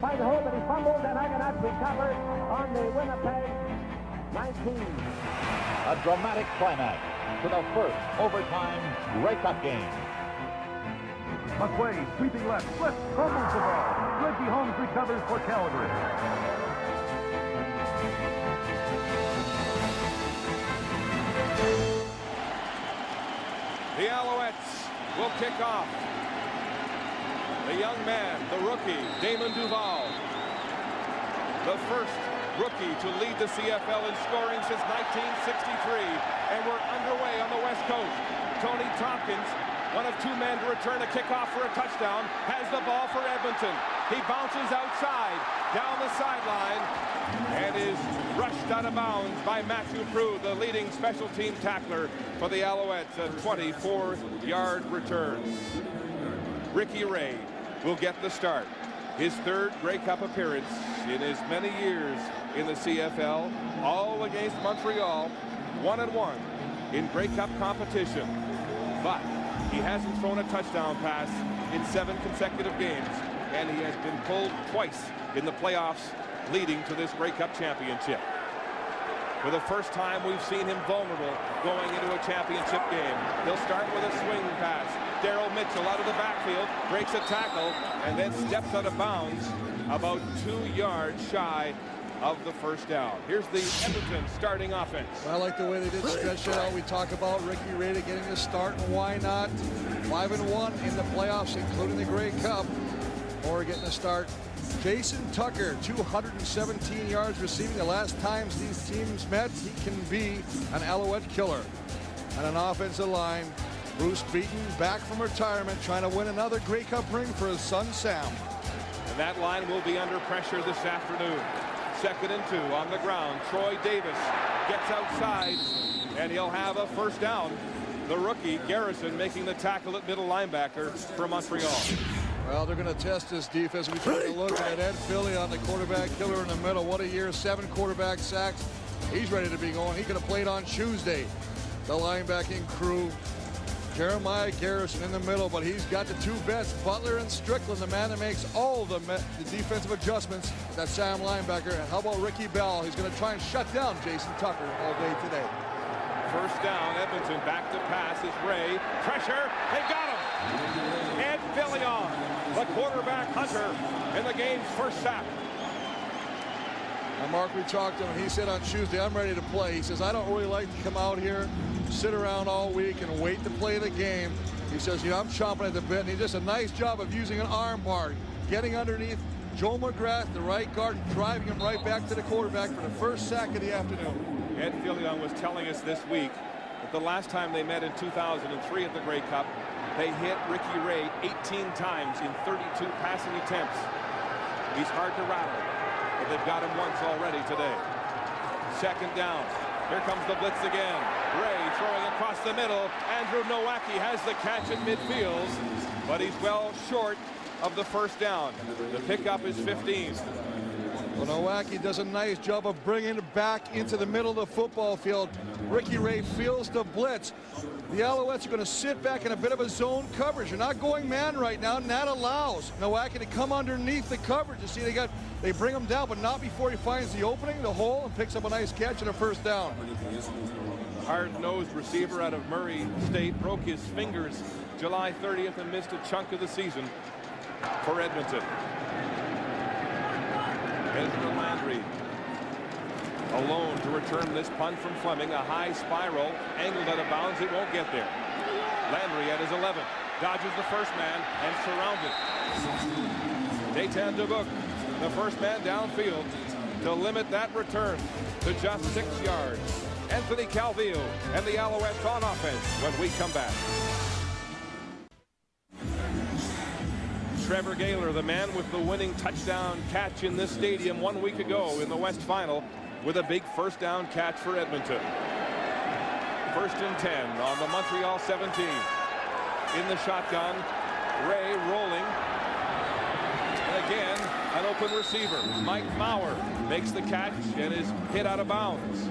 By the hole, but he fumbles, and Argonauts recover on the Winnipeg 19. A dramatic climax to the first overtime Grey Cup game. McQuaid sweeping left, flips, fumbles the ball. Reggie Holmes recovers for Calgary. The Alouettes will kick off. The young man, the rookie, Damon Duval, the first rookie to lead the CFL in scoring since 1963. And we're underway on the West Coast. Tony Tompkins, one of two men to return a kickoff for a touchdown, has the ball for Edmonton. He bounces outside, down the sideline, and is rushed out of bounds by Matthew Prue, the leading special team tackler for the Alouettes. A 24-yard return. Ricky Ray will get the start. His third Grey Cup appearance in as many years in the CFL, all against Montreal, 1-1 in Grey Cup competition. But he hasn't thrown a touchdown pass in 7 consecutive games, and he has been pulled twice in the playoffs leading to this Grey Cup championship. For the first time, we've seen him vulnerable going into a championship game. He'll start with a swing pass. Daryl Mitchell out of the backfield, breaks a tackle, and then steps out of bounds about 2 yards shy of the first down. Here's the Edmonton starting offense. I like the way they did stretch it out. We talk about Ricky Ray getting the start, and why not? 5-1 in the playoffs, including the Grey Cup. Or getting a start. Jason Tucker, 217 yards receiving. The last times these teams met, he can be an Alouette killer. And an offensive line, Bruce Beaton back from retirement, trying to win another Grey Cup ring for his son Sam. And that line will be under pressure this afternoon. 2nd and 2 on the ground. Troy Davis gets outside, and he'll have a first down. The rookie Garrison making the tackle at middle linebacker for Montreal. Well, they're going to test this defense. We take a look at Ed Philly on the quarterback killer in the middle. What a year, 7 quarterback sacks. He's ready to be going. He could have played on Tuesday. The linebacking crew, Jeremiah Garrison in the middle, but he's got the 2 vets, Butler and Strickland, the man that makes all the defensive adjustments, that Sam linebacker. And how about Ricky Bell? He's going to try and shut down Jason Tucker all day today. First down, Edmonton back to pass is Ray. Pressure, they got him. Ed Fillion, the quarterback hunter, in the game's first sack. And Mark, we talked to him, and he said on Tuesday, I'm ready to play. He says, I don't really like to come out here, sit around all week and wait to play the game. He says, you know, I'm chomping at the bit, and he does a nice job of using an arm bar, getting underneath Joe McGrath, the right guard, and driving him right back to the quarterback for the first sack of the afternoon. Ed Fillion was telling us this week that the last time they met in 2003 at the Grey Cup, they hit Ricky Ray 18 times in 32 passing attempts. He's hard to rattle, but they've got him once already today. 2nd down. Here comes the blitz again. Ray throwing across the middle. Andrew Nowacki has the catch at midfield, but he's well short of the first down. The pickup is 15. Well, Nowacki does a nice job of bringing it back into the middle of the football field. Ricky Ray feels the blitz. The Alouettes are going to sit back in a bit of a zone coverage. You're not going man right now, and that allows Nowacki to come underneath the coverage. You see, they bring him down, but not before he finds the opening, the hole, and picks up a nice catch and a first down. Hard-nosed receiver out of Murray State broke his fingers July 30th and missed a chunk of the season for Edmonton. Ezra Landry alone to return this punt from Fleming. A high spiral, angled out of bounds. It won't get there. Landry at his 11. Dodges the first man and surrounded. Nathan Dubuc, the first man downfield to limit that return to just 6 yards. Anthony Calvillo and the Alouettes on offense when we come back. Trevor Gaylor, the man with the winning touchdown catch in this stadium 1 week ago in the West Final, with a big first down catch for Edmonton. 1st and 10 on the Montreal 17. In the shotgun, Ray rolling. And again, an open receiver. Mike Maurer makes the catch and is hit out of bounds.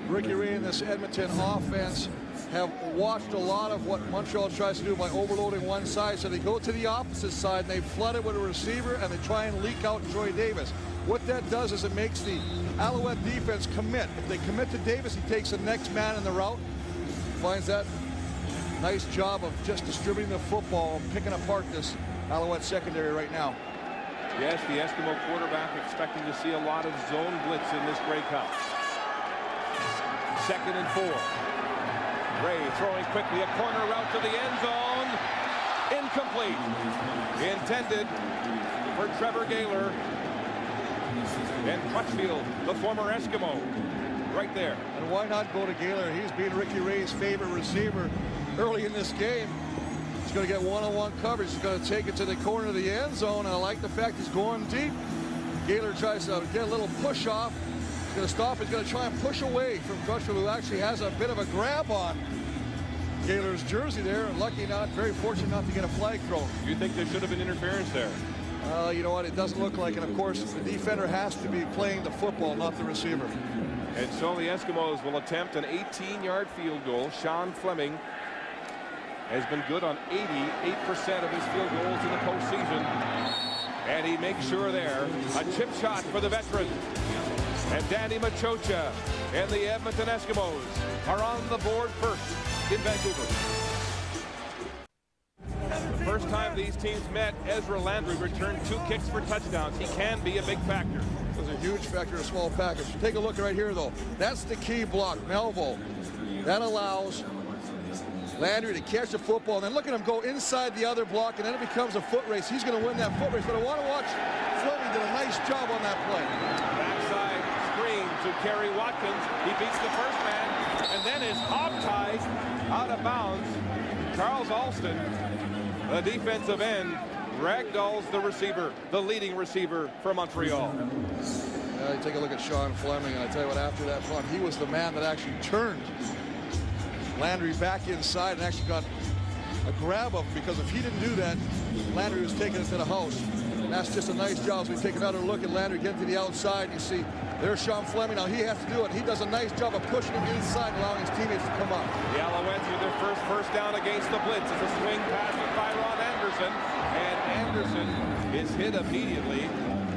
Ricky Ray in this Edmonton offense have watched a lot of what Montreal tries to do by overloading one side. So they go to the opposite side and they flood it with a receiver and they try and leak out Troy Davis. What that does is it makes the Alouette defense commit. If they commit to Davis, he takes the next man in the route, finds that nice job of just distributing the football and picking apart this Alouette secondary right now. Yes, the Eskimo quarterback expecting to see a lot of zone blitz in this Grey Cup. 2nd and 4. Ray throwing quickly, a corner route to the end zone. Incomplete. Intended for Trevor Gaylor. And Crutchfield, the former Eskimo, right there. And why not go to Gaylor? He's been Ricky Ray's favorite receiver early in this game. He's going to get one-on-one coverage. He's going to take it to the corner of the end zone. And I like the fact he's going deep. Gaylor tries to get a little push off. He's going to stop. He's going to try and push away from Crutchfield, who actually has a bit of a grab on Gaylor's jersey there. Lucky not, very fortunate not to get a flag thrown. You think there should have been interference there? You know what? It doesn't look like it. Of course, the defender has to be playing the football, not the receiver. And so the Eskimos will attempt an 18-yard field goal. Sean Fleming has been good on 88% of his field goals in the postseason. And he makes sure there. A chip shot for the veteran. And Danny Machocha and the Edmonton Eskimos are on the board first in Vancouver. The first time these teams met, Ezra Landry returned 2 kicks for touchdowns. He can be a big factor. It was a huge factor in a small package. Take a look right here, though. That's the key block, Melville. That allows Landry to catch the football, and then look at him go inside the other block, and then it becomes a foot race. He's going to win that foot race, but I want to watch Fleming did a nice job on that play. Backside screen to Kerry Watkins. He beats the first man, and then is hog-tied out of bounds. Charles Alston, the defensive end, ragdolls the receiver, the leading receiver for Montreal. You take a look at Sean Fleming, and I tell you what, after that punt, he was the man that actually turned Landry back inside and actually got a grab of him, because if he didn't do that, Landry was taking it to the house. And that's just a nice job. So we take another look at Landry getting to the outside. You see there's Sean Fleming. Now he has to do it. He does a nice job of pushing him inside, allowing his teammates to come up. The Alouettes with their first down against the blitz. It's a swing pass to Byron Anderson. And Anderson is hit immediately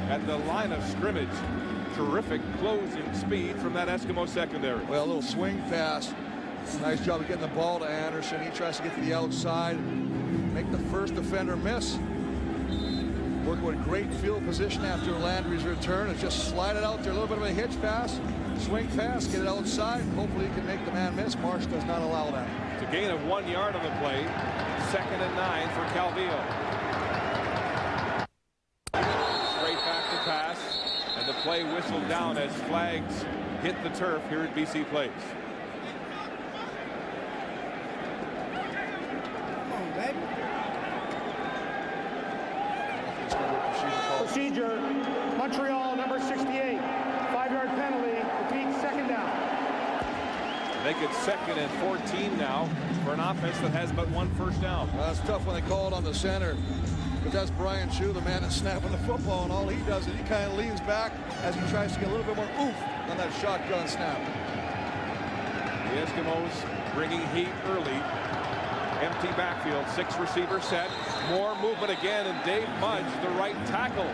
at the line of scrimmage. Terrific closing speed from that Eskimo secondary. Well, a little swing pass. Nice job of getting the ball to Anderson. He tries to get to the outside, make the first defender miss. Working with great field position after Landry's return. It's just slide it out there, a little bit of a hitch pass, swing pass, get it outside. Hopefully he can make the man miss. Marsh does not allow that. It's a gain of 1 yard on the play. 2nd and 9 for Calvillo. Straight back to pass, and the play whistled down as flags hit the turf here at BC Place. Procedure, Montreal, number 68. 5-yard penalty, repeat, 2nd down. Make it 2nd and 14 now for an offense that has but 1 first down. Well, that's tough when they call it on the center, but that's Brian Chu, the man that's snapping the football, and all he does is he kind of leans back as he tries to get a little bit more oomph on that shotgun snap. The Eskimos bringing heat early. Empty backfield, 6 receiver set. More movement again, and Dave Mudge, the right tackle,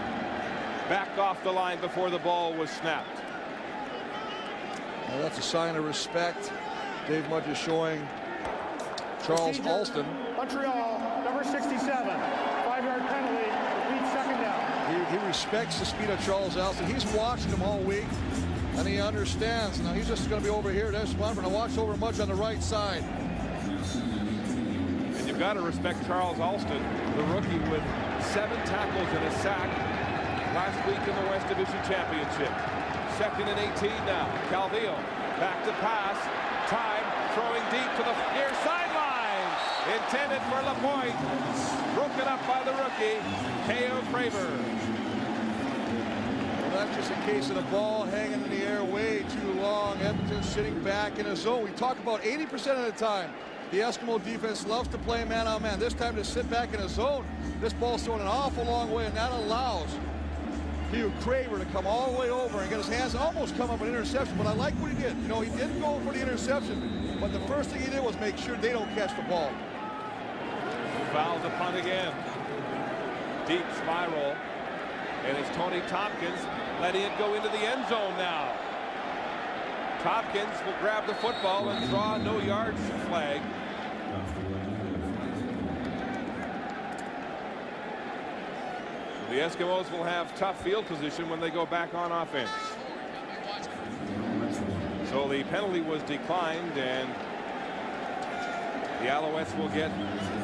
backed off the line before the ball was snapped. Well, that's a sign of respect. Dave Mudge is showing Charles Alston. Montreal, number 67. 5-yard penalty, repeat, 2nd down. He respects the speed of Charles Alston. He's watched him all week, and he understands. Now he's just going to be over here. There's one, but I watch over Mudge on the right side. You've got to respect Charles Alston, the rookie with 7 tackles and a sack last week in the West Division Championship. 2nd and 18 now. Calvillo back to pass. Time throwing deep to the near sideline. Intended for Lapointe. Broken up by the rookie, K.O. Craver. Well, that's just a case of the ball hanging in the air way too long. Edmonton sitting back in a zone. We talk about 80% of the time. The Eskimo defense loves to play man-on-man. This time to sit back in a zone. This ball's thrown an awful long way, and that allows Hugh Craver to come all the way over and get his hands, almost come up an interception, but I like what he did. You know, he didn't go for the interception, but the first thing he did was make sure they don't catch the ball. Fouls a punt again. Deep spiral. And it's Tony Tompkins letting it go into the end zone now. Tompkins will grab the football and draw a no yards flag. The Eskimos will have tough field position when they go back on offense. So the penalty was declined, and the Alouettes will get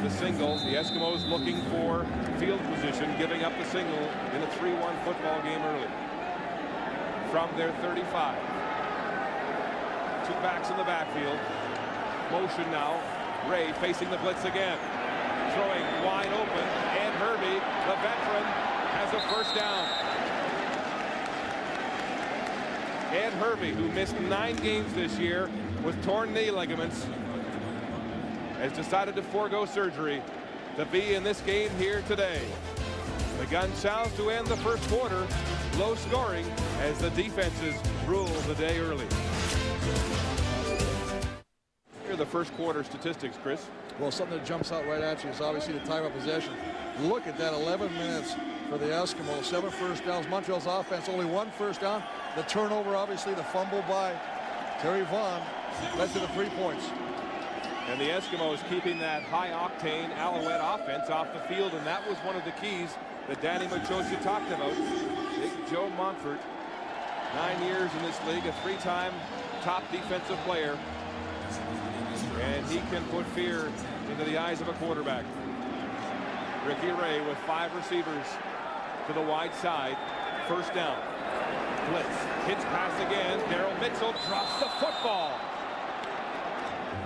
the single. The Eskimos looking for field position, giving up the single in a 3-1 football game early. From their 35. Two backs in the backfield. Motion now. Ray facing the blitz again. Throwing wide open. And Herbie, the veteran, has a first down. Ed Herbie, who missed 9 games this year with torn knee ligaments, has decided to forego surgery to be in this game here today. The gun sounds to end the first quarter. Low scoring as the defenses rule the day early. Here are the first quarter statistics, Chris. Well, something that jumps out right at you is obviously the time of possession. Look at that, 11 minutes for the Eskimos, 7 first downs. Montreal's offense, only 1 first down. The turnover, obviously, the fumble by Terry Vaughn led to the 3 points. And the Eskimos keeping that high-octane Alouette offense off the field, and that was one of the keys that Danny Machocha talked about. Big Joe Montfort, 9 years in this league, a 3-time top defensive player, and he can put fear into the eyes of a quarterback. Ricky Ray with 5 receivers to the wide side. First down. Blitz. Hits pass again. Daryl Mitchell drops the football.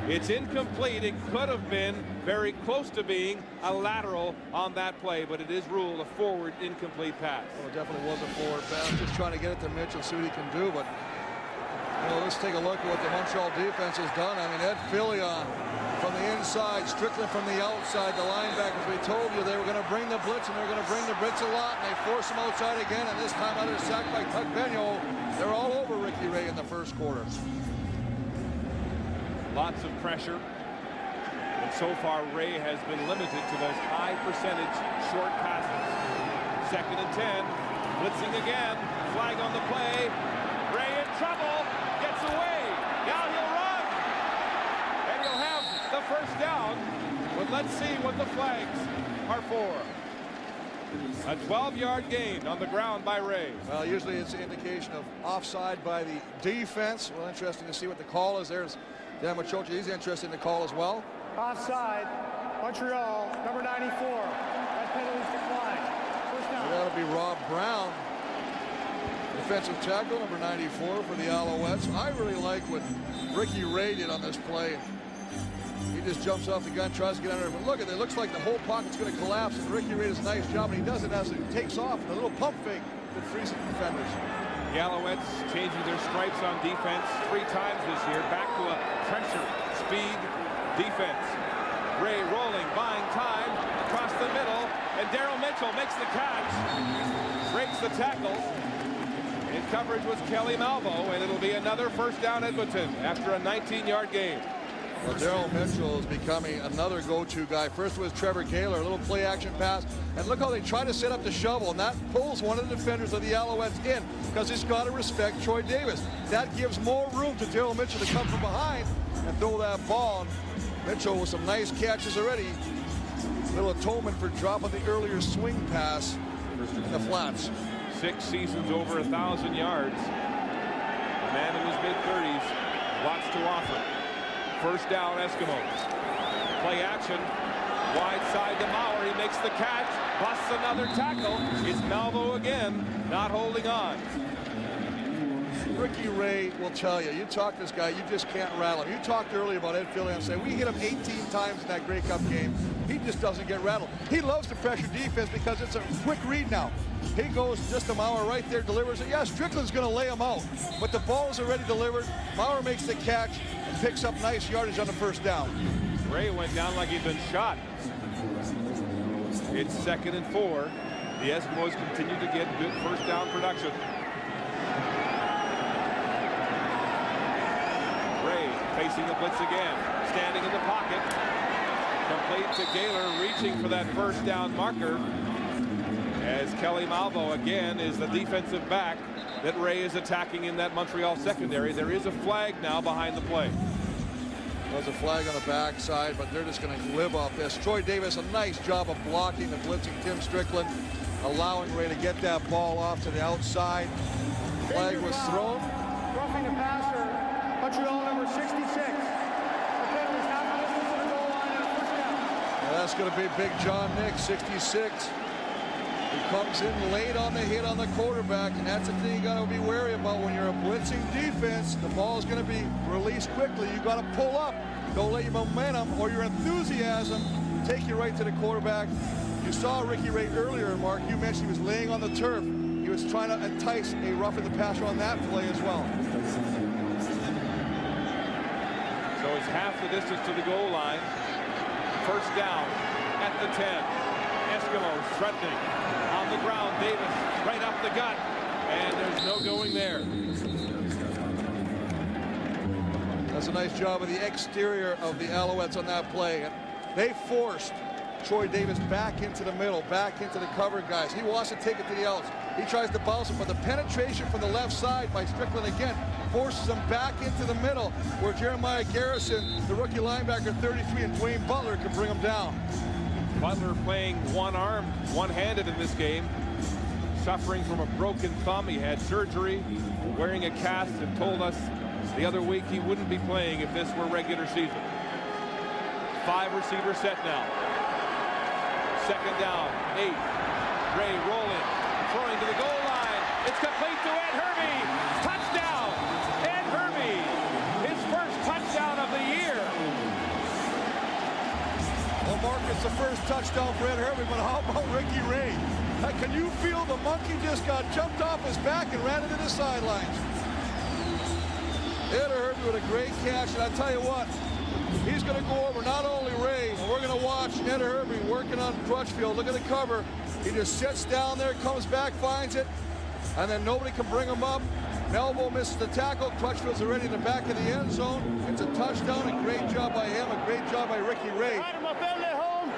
It's incomplete. It could have been very close to being a lateral on that play, but it is ruled a forward incomplete pass. Well, it definitely was a forward pass. Just trying to get it to Mitchell, see what he can do. But you know, let's take a look at what the Montreal defense has done. I mean, Ed Fillion from the inside, Strickland from the outside. The linebackers, we told you they were going to bring the blitz, and they're going to bring the blitz a lot, and they force him outside again, and this time out of sack by Tuck Benyo. They're all over Ricky Ray in the first quarter. Lots of pressure. And so far, Ray has been limited to those high percentage short passes. 2nd and 10. Blitzing again. Flag on the play. Ray in trouble. Gets away. Now he'll run. And he'll have the first down. But let's see what the flags are for. A 12-yard gain on the ground by Ray. Well, usually it's an indication of offside by the defense. Well, interesting to see what the call is. There's Dan Machocha, he's interested in the call as well. Offside, Montreal, number 94. That penalty's declined. First down. That'll be Rob Brown, defensive tackle, number 94 for the Alouettes. I really like what Ricky Ray did on this play. He just jumps off the gun, tries to get under it. But look at it, it looks like the whole pocket's going to collapse, and Ricky Ray does a nice job, and he does it as it takes off. And a little pump fake that frees the defenders. The Alouettes changing their stripes on defense 3 times this year. Back to a pressure, speed defense. Ray rolling, buying time across the middle, and Daryl Mitchell makes the catch, breaks the tackle. In coverage was Kelly Malvo, and it'll be another first down Edmonton after a 19-yard gain. Well, Daryl Mitchell is becoming another go-to guy. First was Trevor Gaylor, a little play-action pass. And look how they try to set up the shovel, and that pulls one of the defenders of the Alouettes in because he's got to respect Troy Davis. That gives more room to Daryl Mitchell to come from behind and throw that ball. And Mitchell with some nice catches already. Little atonement for dropping the earlier swing pass in the flats. 6 seasons over 1,000 yards. A man in his mid-30s, lots to offer. First down, Eskimos. Play action. Wide side to Maurer. He makes the catch. Busts another tackle. It's Malvo again, not holding on. Ricky Ray will tell you, you talk to this guy, you just can't rattle him. You talked earlier about Ed Fillion and say, we hit him 18 times in that Grey Cup game. He just doesn't get rattled. He loves the pressure defense because it's a quick read now. He goes just to Maurer right there, delivers it. Yeah, Strickland's going to lay him out, but the ball is already delivered. Maurer makes the catch and picks up nice yardage on the first down. Ray went down like he'd been shot. It's 2nd and 4. The Eskimos continue to get good first down production. Ray facing the blitz again, standing in the pocket. Complete to Gaylor, reaching for that first down marker. As Kelly Malvo again is the defensive back that Ray is attacking in that Montreal secondary. There is a flag now behind the play. There's a flag on the backside, but they're just going to live off this. Troy Davis, a nice job of blocking the blitzing Tim Strickland, allowing Ray to get that ball off to the outside. Flag was thrown. Roughing the passer, Montreal number 66. The penalty is half a distance to the goal line and a first down. Now that's going to be Big John Nick, 66. He comes in late on the hit on the quarterback, and that's the thing you got to be wary about when you're a blitzing defense. The ball is going to be released quickly. You got to pull up. Don't let your momentum or your enthusiasm take you right to the quarterback. You saw Ricky Ray earlier, Mark. You mentioned he was laying on the turf. He was trying to entice a roughing the passer on that play as well. So it's half the distance to the goal line. First down at the 10. Eskimos threatening. On the ground, Davis right up the gut. And there's no going there. That's a nice job of the exterior of the Alouettes on that play. They forced Troy Davis back into the middle, back into the cover guys. He wants to take it to the outs. He tries to bounce it, but the penetration from the left side by Strickland again forces him back into the middle, where Jeremiah Garrison, the rookie linebacker, 33, and Dwayne Butler can bring him down. Butler playing one-armed, one-handed in this game, suffering from a broken thumb. He had surgery, wearing a cast, and told us the other week he wouldn't be playing if this were regular season. 5 receiver set now. Second down, 8. Ray rolling, throwing to the goal line. It's complete to Ed Hervey. Touchdown, Ed Hervey. His first touchdown of the year. Well, Mark, it's the first touchdown for Ed Hervey, but how about Ricky Ray? Can you feel the monkey just got jumped off his back and ran into the sidelines? Ed Hervey with a great catch, and I tell you what, he's going to go over not only Ray, but we're going to watch Ed Hervey working on Crutchfield. Look at the cover. He just sits down there, comes back, finds it, and then nobody can bring him up. Melville misses the tackle. Crutchfield's already in the back of the end zone. It's a touchdown. A great job by him. A great job by Ricky Ray. Hi to my family at home.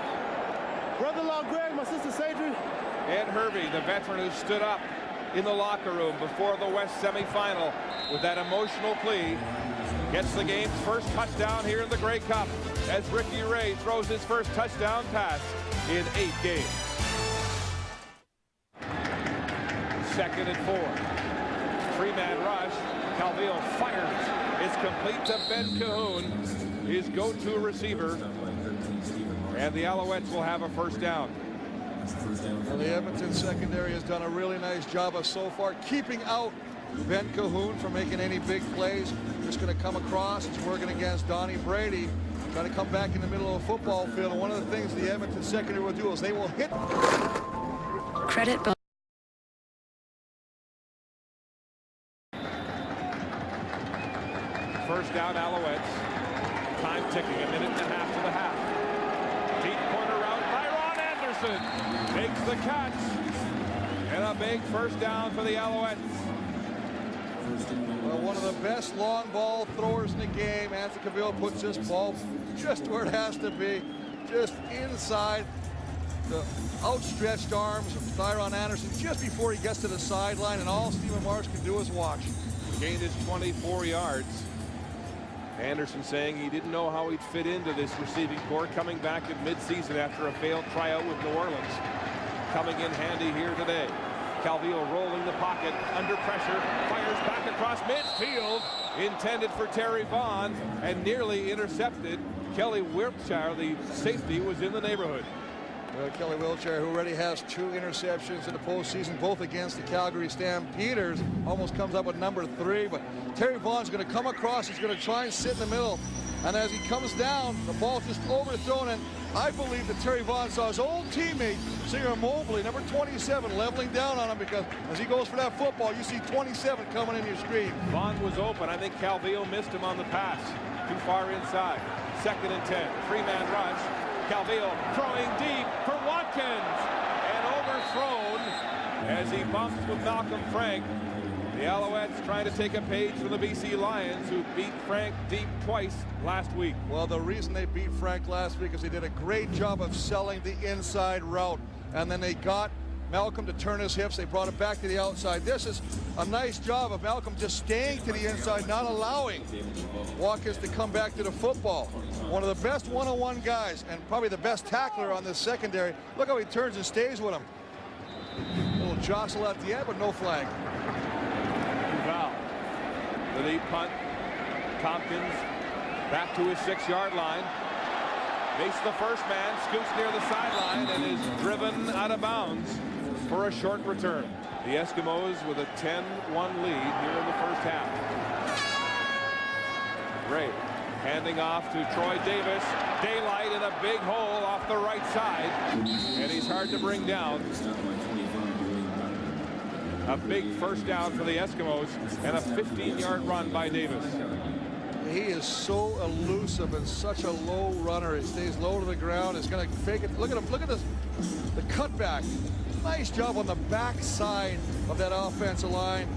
Brother-in-law Greg, my sister Sadrie. Ed Hervey, the veteran who stood up in the locker room before the West semifinal with that emotional plea, gets the game's first touchdown here in the Grey Cup as Ricky Ray throws his first touchdown pass in 8 games. Second and 4. 3-man rush. Calvillo fires. It's complete to Ben Cahoon, his go-to receiver. And the Alouettes will have a first down. Well, the Edmonton secondary has done a really nice job of so far keeping out Ben Cahoon from making any big plays. Just going to come across. It's working against Donnie Brady, trying to come back in the middle of a football field. And one of the things the Edmonton secondary will do is they will hit. Credit bonus. First down, Alouettes. Time ticking, 1.5 minutes to the half. Deep corner route by Ron Anderson. Makes the catch. And a big first down for the Alouettes. Well, one of the best long ball throwers in the game. Anthony Calvillo puts this ball just where it has to be, just inside the outstretched arms of Thyron Anderson just before he gets to the sideline, and all Stephen Marsh can do is watch. Gained his 24 yards. Anderson saying he didn't know how he'd fit into this receiving corps coming back in midseason after a failed tryout with New Orleans. Coming in handy here today. Calvillo rolling the pocket, under pressure, fires back across midfield, intended for Terry Vaughn, and nearly intercepted. Kelly Wiltshire, the safety, was in the neighborhood. Kelly Wiltshire, who already has 2 interceptions in the postseason, both against the Calgary Stampeders, almost comes up with number 3. But Terry Vaughn's going to come across. He's going to try and sit in the middle. And as he comes down, the ball just overthrown. And I believe that Terry Vaughn saw his old teammate, Singer Mobley, number 27, leveling down on him, because as he goes for that football, you see 27 coming in your screen. Vaughn was open. I think Calvillo missed him on the pass. Too far inside. Second and 10. 3-man rush. Calvillo throwing deep for Watkins. And overthrown as he bumps with Malcolm Frank. The Alouettes trying to take a page from the BC Lions, who beat Frank deep twice last week. Well, the reason they beat Frank last week is they did a great job of selling the inside route, and then they got Malcolm to turn his hips. They brought it back to the outside. This is a nice job of Malcolm just staying to the inside, not allowing Watkins to come back to the football. One of the best one-on-one guys and probably the best tackler on this secondary. Look how he turns and stays with him. A little jostle at the end, but no flag. Duval, the deep punt. Tompkins back to his 6-yard line. Makes the first man, scoots near the sideline, and is driven out of bounds for a short return. The Eskimos with a 10-1 lead here in the first half. Ray handing off to Troy Davis. Daylight in a big hole off the right side, and he's hard to bring down. A big first down for the Eskimos and a 15-yard run by Davis. He is so elusive and such a low runner. He stays low to the ground. He's going to fake it. Look at him. Look at this. The cutback. Nice job on the backside of that offensive line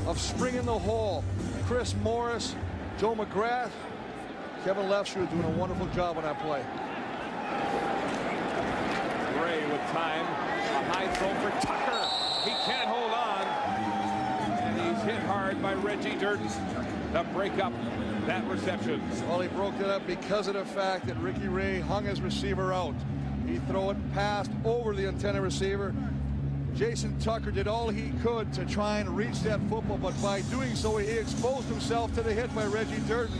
of springing the hole. Chris Morris, Joe McGrath, Kevin Lefshoe doing a wonderful job on that play. Ray with time. A high throw for Tucker. He can't hold on. And he's hit hard by Reggie Durden to break up that reception. Well, he broke it up because of the fact that Ricky Ray hung his receiver out. He threw it past over the intended receiver. Jason Tucker did all he could to try and reach that football, but by doing so, he exposed himself to the hit by Reggie Durden.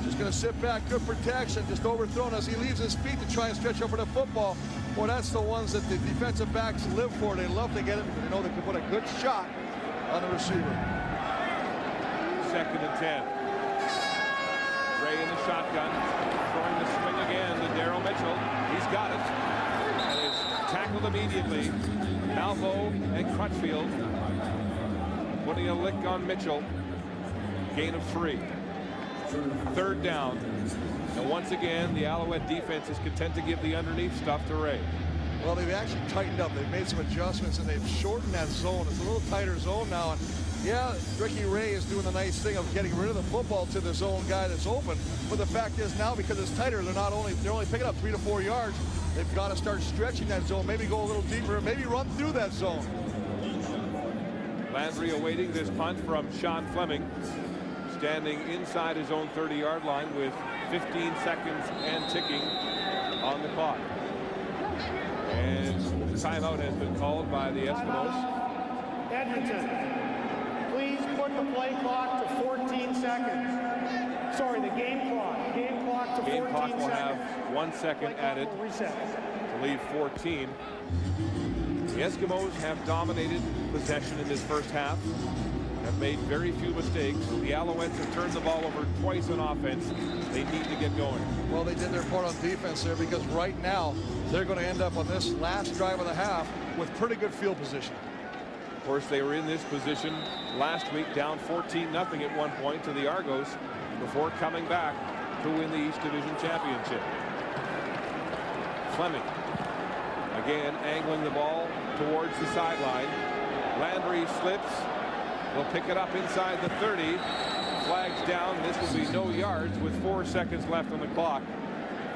Just going to sit back, good protection, just overthrown as he leaves his feet to try and stretch over the football. Well, that's the ones that the defensive backs live for. They love to get it because they know they can put a good shot on the receiver. 2nd and 10. Ray in the shotgun, throwing the swing again to Daryl Mitchell. He's got it, and is tackled immediately. Malvo and Crutchfield putting a lick on Mitchell. Gain of 3. 3rd down. And once again, the Alouette defense is content to give the underneath stuff to Ray. Well, they've actually tightened up. They've made some adjustments, and they've shortened that zone. It's a little tighter zone now. And yeah, Ricky Ray is doing the nice thing of getting rid of the football to the zone guy that's open. But the fact is now, because it's tighter, they're only picking up 3 to 4 yards. They've got to start stretching that zone, maybe go a little deeper, maybe run through that zone. Landry awaiting this punt from Sean Fleming, standing inside his own 30-yard line with 15 seconds and ticking on the clock. And timeout has been called by the Eskimos. Edmonton, please put the play clock to 14 seconds. Sorry, the game clock. Game clock to 14 seconds. Game clock will have 1 second added to leave 14. The Eskimos have dominated possession in this first half, have made very few mistakes. The Alouettes have turned the ball over twice on offense. They need to get going. Well, they did their part on defense there, because right now they're going to end up on this last drive of the half with pretty good field position. Of course, they were in this position last week, down 14-0 at one point to the Argos, before coming back to win the East Division Championship. Fleming again angling the ball towards the sideline. Landry slips. They'll pick it up inside the 30. Flags down. This will be no yards with 4 seconds left on the clock.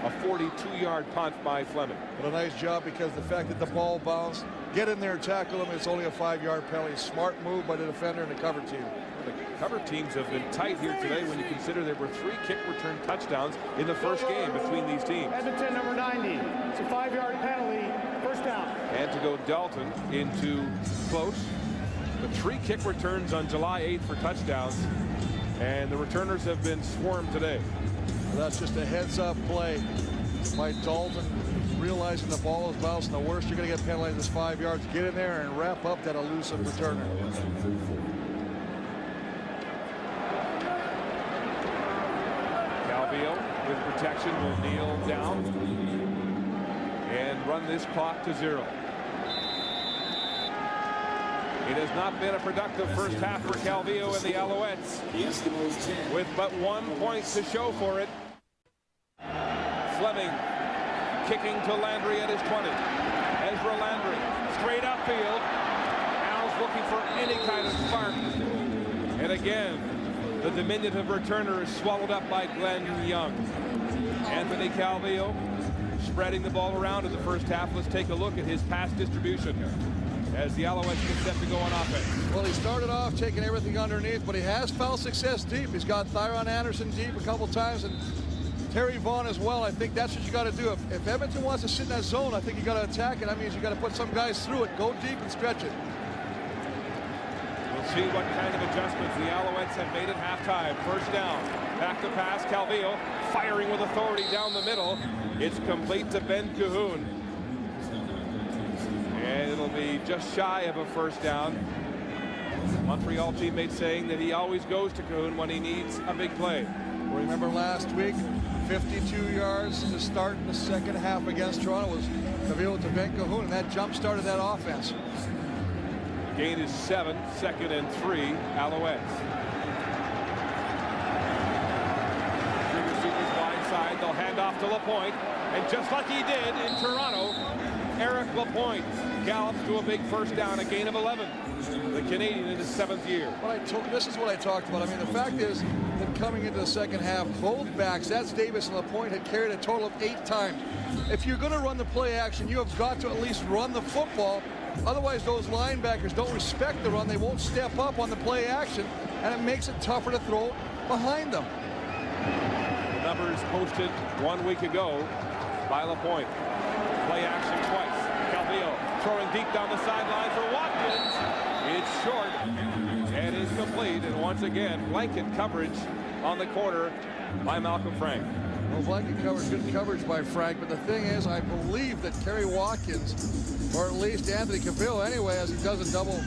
A 42-yard punt by Fleming. But a nice job, because the fact that the ball bounced, get in there and tackle him, it's only a 5-yard penalty. Smart move by the defender and the cover team. The cover teams have been tight here today when you consider there were 3 kick return touchdowns in the first game between these teams. Edmonton, number 90. It's a 5-yard penalty. First down. And to go Dalton into close. The 3 kick returns on July 8th for touchdowns, and the returners have been swarmed today. Well, that's just a heads-up play by Dalton, realizing the ball is bouncing. The worst you're going to get penalized is 5 yards. Get in there and wrap up that elusive returner. Calvillo with protection will kneel down and run this clock to 0. It has not been a productive first half for Calvillo and the Alouettes, with but 1 point to show for it. Fleming kicking to Landry at his 20. Ezra Landry straight upfield. for any kind of spark. And again, the diminutive returner is swallowed up by Glenn Young. Anthony Calvillo spreading the ball around in the first half. Let's take a look at his pass distribution as the Alouettes get set to go on offense. Well, he started off taking everything underneath, but he has found success deep. He's got Thyron Anderson deep a couple times, and Terry Vaughn as well. I think that's what you got to do. If Edmonton wants to sit in that zone, I think you got to attack it. That means you got to put some guys through it, go deep and stretch it. We'll see what kind of adjustments the Alouettes have made at halftime. First down, back to pass, Calvillo firing with authority down the middle. It's complete to Ben Cahoon. And it'll be just shy of a first down. Montreal teammate saying that he always goes to Cahoon when he needs a big play. Remember last week, 52 yards to start the second half against Toronto was Calvillo to Ben Cahoon, and that jump started that offense. Gain is 7, 2nd and 3, Alouettes. Three receivers wide side, they'll hand off to Lapointe, and just like he did in Toronto, Eric Lapointe gallops to a big first down, a gain of 11. The Canadian in his 7th year. This is what I talked about. I mean, the fact is that coming into the second half, both backs, that's Davis and Lapointe, had carried a total of 8 times. If you're going to run the play action, you have got to at least run the football. Otherwise, those linebackers don't respect the run. They won't step up on the play action, and it makes it tougher to throw behind them. The numbers posted 1 week ago by Lapointe. Play action twice. Calvillo throwing deep down the sideline for Watkins. It's short and is complete. And once again, blanket coverage on the corner by Malcolm Frank. Well, blanket coverage, good coverage by Frank. But the thing is, I believe that Kerry Watkins, or at least Anthony Calvillo anyway, as he does a double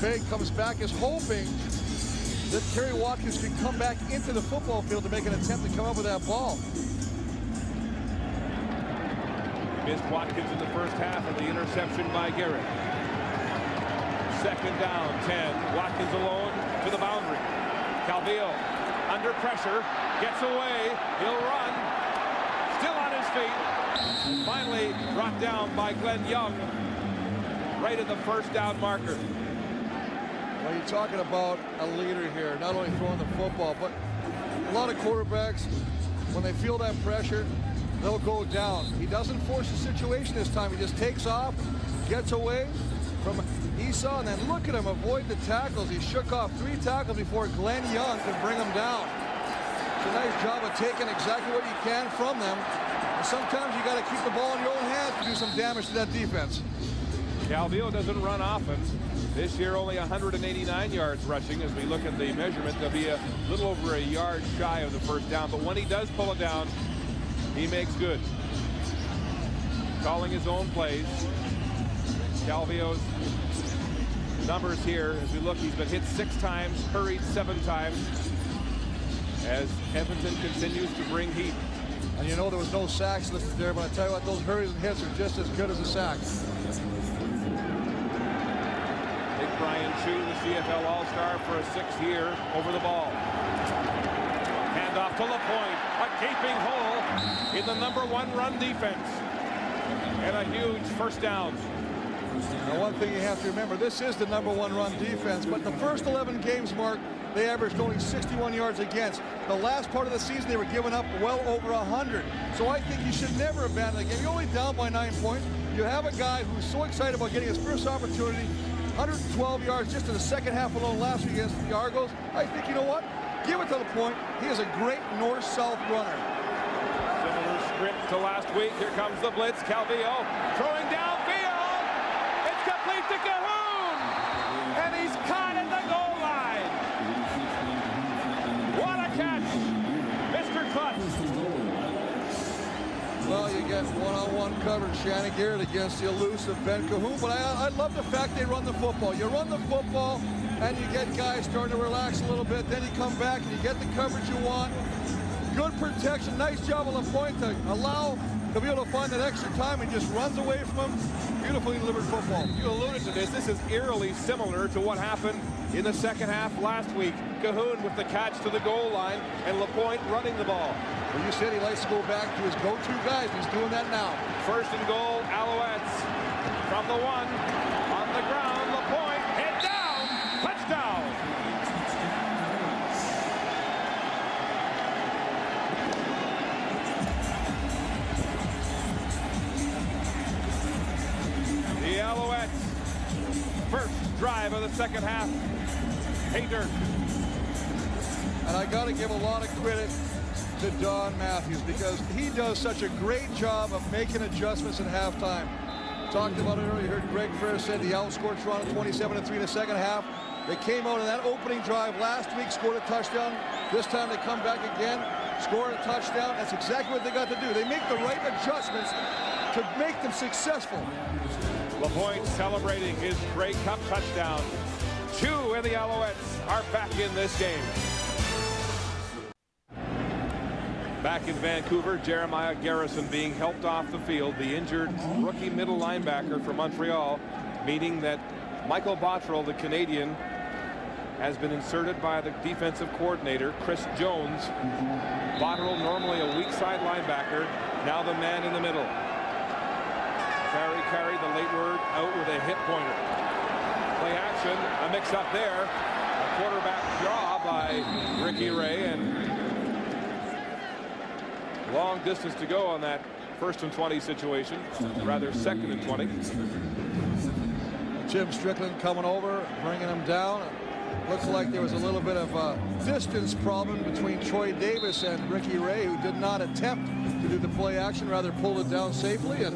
fake, comes back, is hoping that Kerry Watkins can come back into the football field to make an attempt to come up with that ball. Missed Watkins in the first half of the interception by Garrett. Second down, 10. Watkins alone to the boundary. Calvillo under pressure, gets away, he'll run, still on his feet. Finally brought down by Glenn Young right at the first down marker. Well, you're talking about a leader here, not only throwing the football, but a lot of quarterbacks, when they feel that pressure, they'll go down. He doesn't force the situation this time. He just takes off, gets away from Esau, and then look at him avoid the tackles. He shook off 3 tackles before Glenn Young could bring him down. It's a nice job of taking exactly what you can from them. And sometimes you got to keep the ball in your own hands to do some damage to that defense. Calvillo doesn't run often. This year only 189 yards rushing. As we look at the measurement, there'll be a little over a yard shy of the first down. But when he does pull it down, he makes good. Calling his own plays. Calvillo's numbers here, as we look, he's been hit 6 times, hurried 7 times, as Edmonton continues to bring heat. And you know there was no sacks listed there, but I tell you what, those hurries and hits are just as good as a sack. Big Brian Chu, the CFL All-Star for a 6th year, over the ball. Hand off to Lapointe, a gaping hole in the #1 run defense. And a huge first down. Now, one thing you have to remember, this is the #1 run defense, but the first 11 games, Mark, they averaged only 61 yards against. The last part of the season, they were giving up well over 100. So I think you should never abandon the game. You're only down by 9 points. You have a guy who's so excited about getting his first opportunity, 112 yards just in the second half alone last week against the Argos. I think, you know what? Give it to Lapointe. He is a great north-south runner. Similar script to last week. Here comes the blitz. Calvillo throwing downfield. It's complete to Cahoon. And he's caught at the goal line. What a catch. Mr. Clutch. Well, you get one-on-one coverage, Shannon Garrett against the elusive Ben Cahoon. But I love the fact they run the football. You run the football, and you get guys starting to relax a little bit. Then you come back, and you get the coverage you want. Good protection. Nice job on Lapointe to allow Calvillo to find that extra time and just runs away from him. Beautifully delivered football. You alluded to this. This is eerily similar to what happened in the second half last week. Cahoon with the catch to the goal line, and Lapointe running the ball. Well, you said he likes to go back to his go-to guys. He's doing that now. First and goal, Alouettes from the 1 on the ground. Lapointe head down. drive of the second half. Hayter. And I got to give a lot of credit to Don Matthews because he does such a great job of making adjustments at halftime. Talked about it earlier. You heard Greg Ferris said he outscored Toronto 27-3 in the second half. They came out in that opening drive last week, scored a touchdown. This time they come back again, scored a touchdown. That's exactly what they got to do. They make the right adjustments to make them successful. LaPointe celebrating his Grey Cup touchdown. Chew and the Alouettes are back in this game. Back in Vancouver, Jeremiah Garrison being helped off the field. The injured rookie middle linebacker from Montreal, meaning that Michael Bottrell, the Canadian, has been inserted by the defensive coordinator, Chris Jones. Bottrell, normally a weak side linebacker, now the man in the middle. Carey, the late word, out with a hip pointer. Play action, a mix-up there. A quarterback draw by Ricky Ray, and long distance to go on that 1st and 20 situation, rather 2nd and 20. Jim Strickland coming over, bringing him down. Looks like there was a little bit of a distance problem between Troy Davis and Ricky Ray, who did not attempt to do the play action, rather pulled it down safely and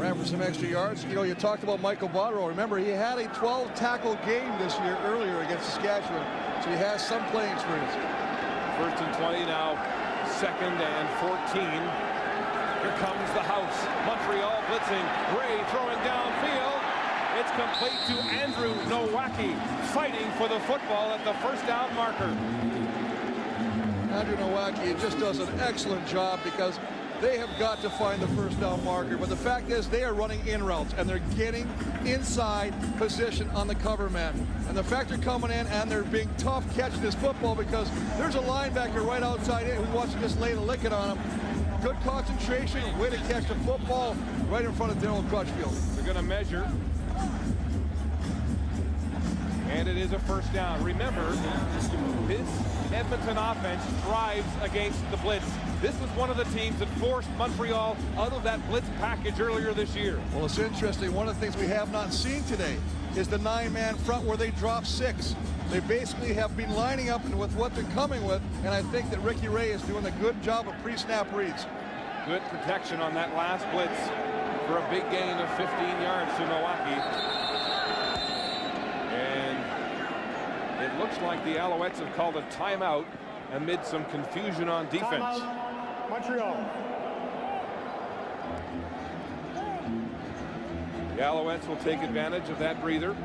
ran for some extra yards. You know, you talked about Michael Bottrell. Remember, he had a 12-tackle game this year earlier against Saskatchewan, so he has some playing experience. 1st and 20 now, 2nd and 14. Here comes the house. Montreal blitzing. Ray throwing downfield. It's complete to Andrew Nowacki, fighting for the football at the first down marker. Andrew Nowacki just does an excellent job because they have got to find the first down marker. But the fact is they are running in routes and they're getting inside position on the cover man. And the fact they're coming in and they're being tough catching this football because there's a linebacker right outside it who wants to just lay the licking on him. Good concentration, way to catch the football right in front of Darryl Crutchfield. They're going to measure. And it is a first down. Remember, this Edmonton offense thrives against the blitz. This was one of the teams that forced Montreal out of that blitz package earlier this year. Well, it's interesting. One of the things we have not seen today is the 9-man front where they drop 6. They basically have been lining up with what they're coming with, and I think that Ricky Ray is doing a good job of pre-snap reads. Good protection on that last blitz for a big gain of 15 yards to Nowacki. And it looks like the Alouettes have called a timeout amid some confusion on defense. Timeout, Montreal. The Alouettes will take advantage of that breather.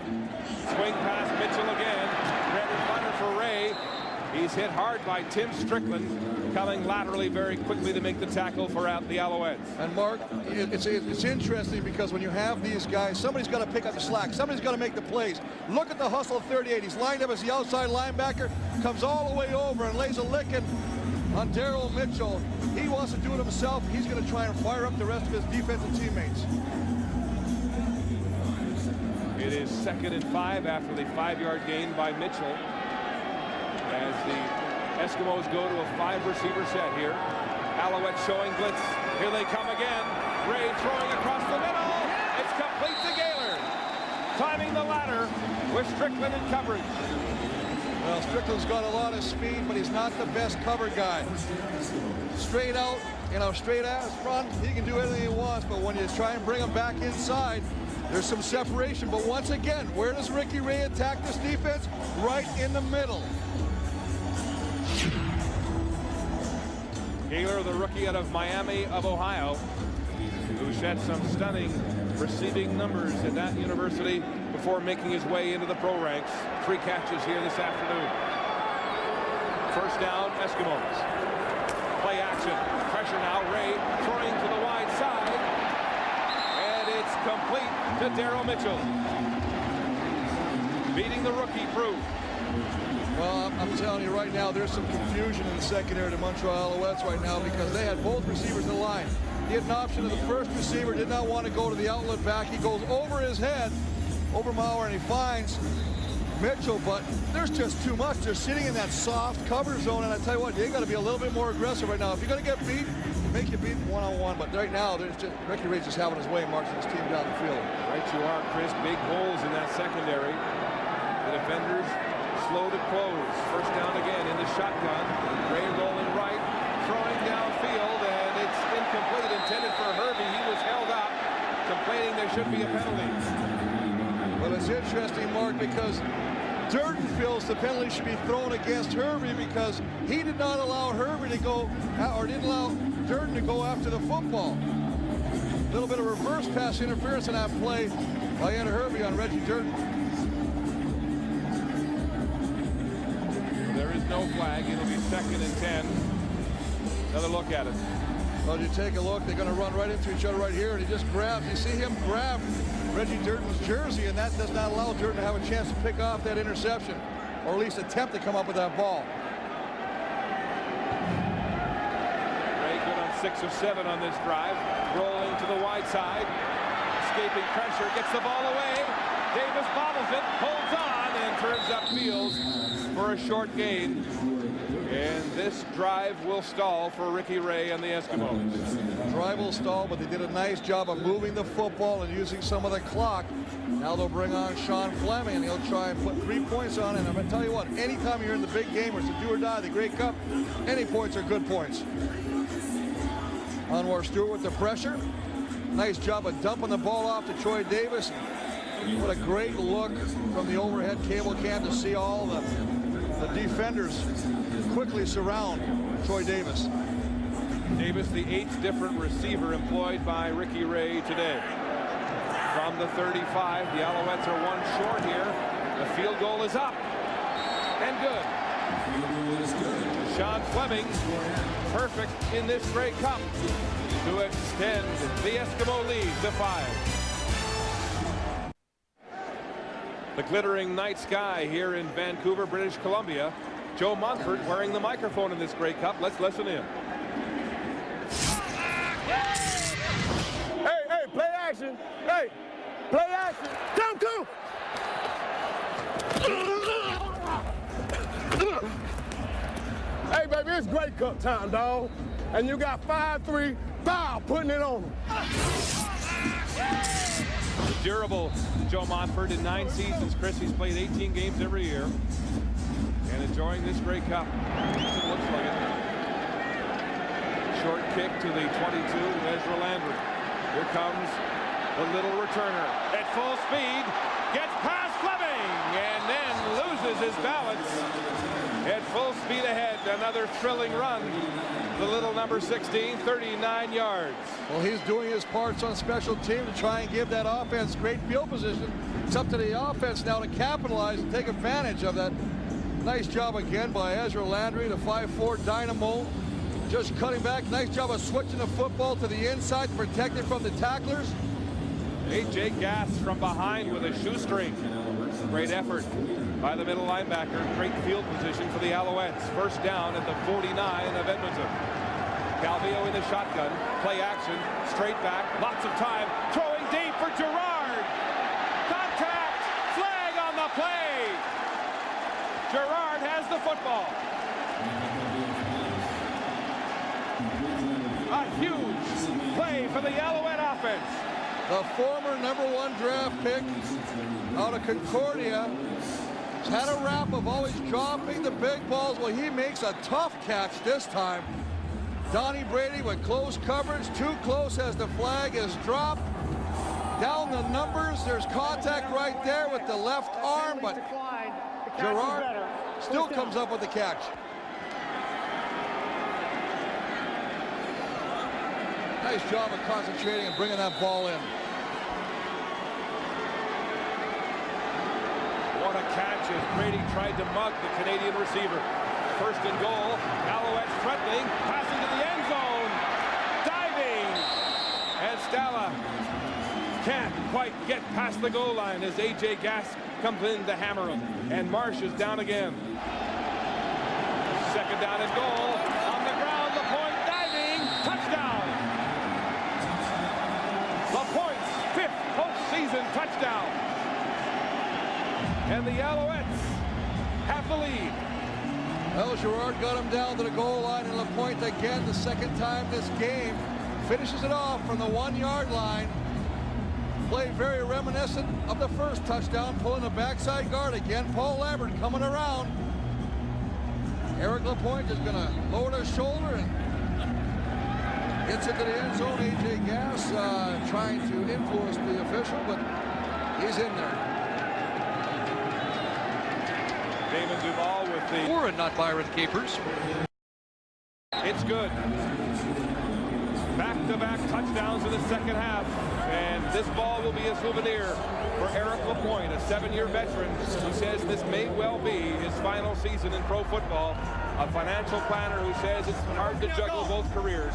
Swing past Mitchell again. Bread and butter for Ray. He's hit hard by Tim Strickland, coming laterally very quickly to make the tackle for the Alouettes. And Mark, it's interesting because when you have these guys, somebody's got to pick up the slack. Somebody's got to make the plays. Look at the hustle of 38. He's lined up as the outside linebacker, comes all the way over and lays a licking on Daryl Mitchell. He wants to do it himself. He's going to try and fire up the rest of his defensive teammates. It is 2nd and 5 after the 5-yard gain by Mitchell. As the Eskimos go to a 5-receiver set here. Alouettes showing blitz. Here they come again. Ray throwing across the middle. It's complete to Gaylor. Climbing the ladder with Strickland in coverage. Well, Strickland's got a lot of speed, but he's not the best cover guy. Straight out, straight ass front, he can do anything he wants, but when you try and bring him back inside, there's some separation. But once again, where does Ricky Ray attack this defense? Right in the middle. Gaylor, the rookie out of Miami of Ohio, who shed some stunning receiving numbers at that university before making his way into the pro ranks. 3 catches here this afternoon. First down, Eskimos. Play action. Pressure now. Ray throwing to the wide side. And it's complete to Daryl Mitchell. Beating the rookie Prue. Well, I'm telling you right now, there's some confusion in the secondary to Montreal Alouettes right now because they had both receivers in the line. He had an option of the first receiver, did not want to go to the outlet back. He goes over his head, Obermauer, and he finds Mitchell, but there's just too much. They're sitting in that soft cover zone, and I tell you what, they got to be a little bit more aggressive right now. If you're going to get beat, make you beat one-on-one, but right now, Ricky Ray's just having his way marching his team down the field. Right you are, Chris. Big holes in that secondary. The defenders slow to close. First down again in the shotgun. Ray rolling right, throwing downfield, and it's incomplete. Intended for Hervey. He was held up, complaining there should be a penalty. Well, it's interesting, Mark, because Durden feels the penalty should be thrown against Hervey because he did not allow Hervey to go, or didn't allow Durden to go after the football. A little bit of reverse pass interference in that play by Ed Hervey on Reggie Durden. There is no flag. It'll be 2nd and 10. Another look at it. Well, you take a look, they're going to run right into each other right here, and he just grabs, you see him grab Reggie Durden's jersey, and that does not allow Durden to have a chance to pick off that interception, or at least attempt to come up with that ball. Ray good on 6 of 7 on this drive. Rolling to the wide side. Escaping pressure, gets the ball away. Davis bobbles it, holds on, and turns upfield for a short gain. And this drive will stall for Ricky Ray and the Eskimos. Drive will stall, but they did a nice job of moving the football and using some of the clock. Now they'll bring on Sean Fleming, and he'll try and put 3 points on it. And I'm going to tell you what, anytime you're in the big game, or it's a do or die, the Grey Cup, any points are good points. Anwar Stewart with the pressure. Nice job of dumping the ball off to Troy Davis. What a great look from the overhead cable cam to see all the defenders quickly surround Troy Davis. Davis, the 8th different receiver employed by Ricky Ray today. From the 35, the Alouettes are 1 short here. The field goal is up and good. Sean Fleming, perfect in this Grey Cup to extend the Eskimo lead to 5. The glittering night sky here in Vancouver, British Columbia. Joe Montford wearing the microphone in this Grey Cup. Let's listen in. Hey, play action. Hey, play action. Come to. Hey, baby, it's Grey Cup time, dog. And you got 5-3, bow, putting it on them. The durable Joe Montford in 9 seasons. Chris, he's played 18 games every year. And enjoying this Grey Cup. It looks like it. Short kick to the 22 to Ezra Landry. Here comes the little returner at full speed. Gets past Fleming and then loses his balance. At full speed ahead, another thrilling run. The little number 16, 39 yards. Well, he's doing his parts on special team to try and give that offense great field position. It's up to the offense now to capitalize and take advantage of that. Nice job again by Ezra Landry, the 5'4" dynamo. Just cutting back. Nice job of switching the football to the inside to protect it from the tacklers. A.J. Gass from behind with a shoestring. Great effort by the middle linebacker. Great field position for the Alouettes. First down at the 49 of Edmonton. Calvillo in the shotgun. Play action. Straight back. Lots of time. Throwing deep for Gerard. Contact. Flag on the play. Gerard has the football. A huge play for the Alouette offense. The former #1 draft pick out of Concordia has had a rap of always dropping the big balls. Well, he makes a tough catch this time. Donnie Brady with close coverage, too close as the flag is dropped. Down the numbers, there's contact right there with the left arm, but Gerard still comes up with the catch. Nice job of concentrating and bringing that ball in. What a catch as Brady tried to mug the Canadian receiver. First and goal. Alouettes threatening, passing to the end zone. Diving. And Stala can't quite get past the goal line as A.J. Gass comes in to hammer him. And Marsh is down again. Second down and goal. On the ground, LaPointe diving. Touchdown. LaPointe's 5th postseason touchdown. And the Alouettes have the lead. Well, Girard got him down to the goal line, and LaPointe again, the second time this game, finishes it off from the 1-yard line. Play very reminiscent of the first touchdown, pulling a backside guard. Again, Paul Lambert coming around. Eric LaPointe is going to lower his shoulder and gets into the end zone. A.J. Gass trying to influence the official, but he's in there. Damon Duval with the... Warren, not Byron Capers. It's good. Back-to-back touchdowns in the second half. And this ball will be a souvenir for Eric LaPointe, a 7-year veteran who says this may well be his final season in pro football. A financial planner who says it's hard to juggle both careers.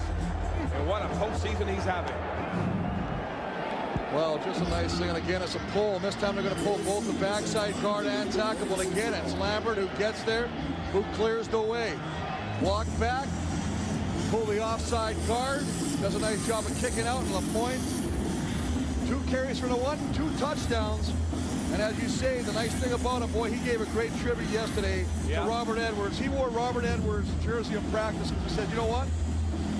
And what a postseason he's having. Well, just a nice thing. And again, it's a pull. And this time they're going to pull both the backside guard and tackle. But again, it's Lambert who gets there, who clears the way. Walk back, pull the offside guard. Does a nice job of kicking out. And LaPointe, 2 carries for the 1, 2 touchdowns. And as you say, the nice thing about him, boy, he gave a great tribute yesterday to Robert Edwards. He wore Robert Edwards' jersey in practice because he said, you know what?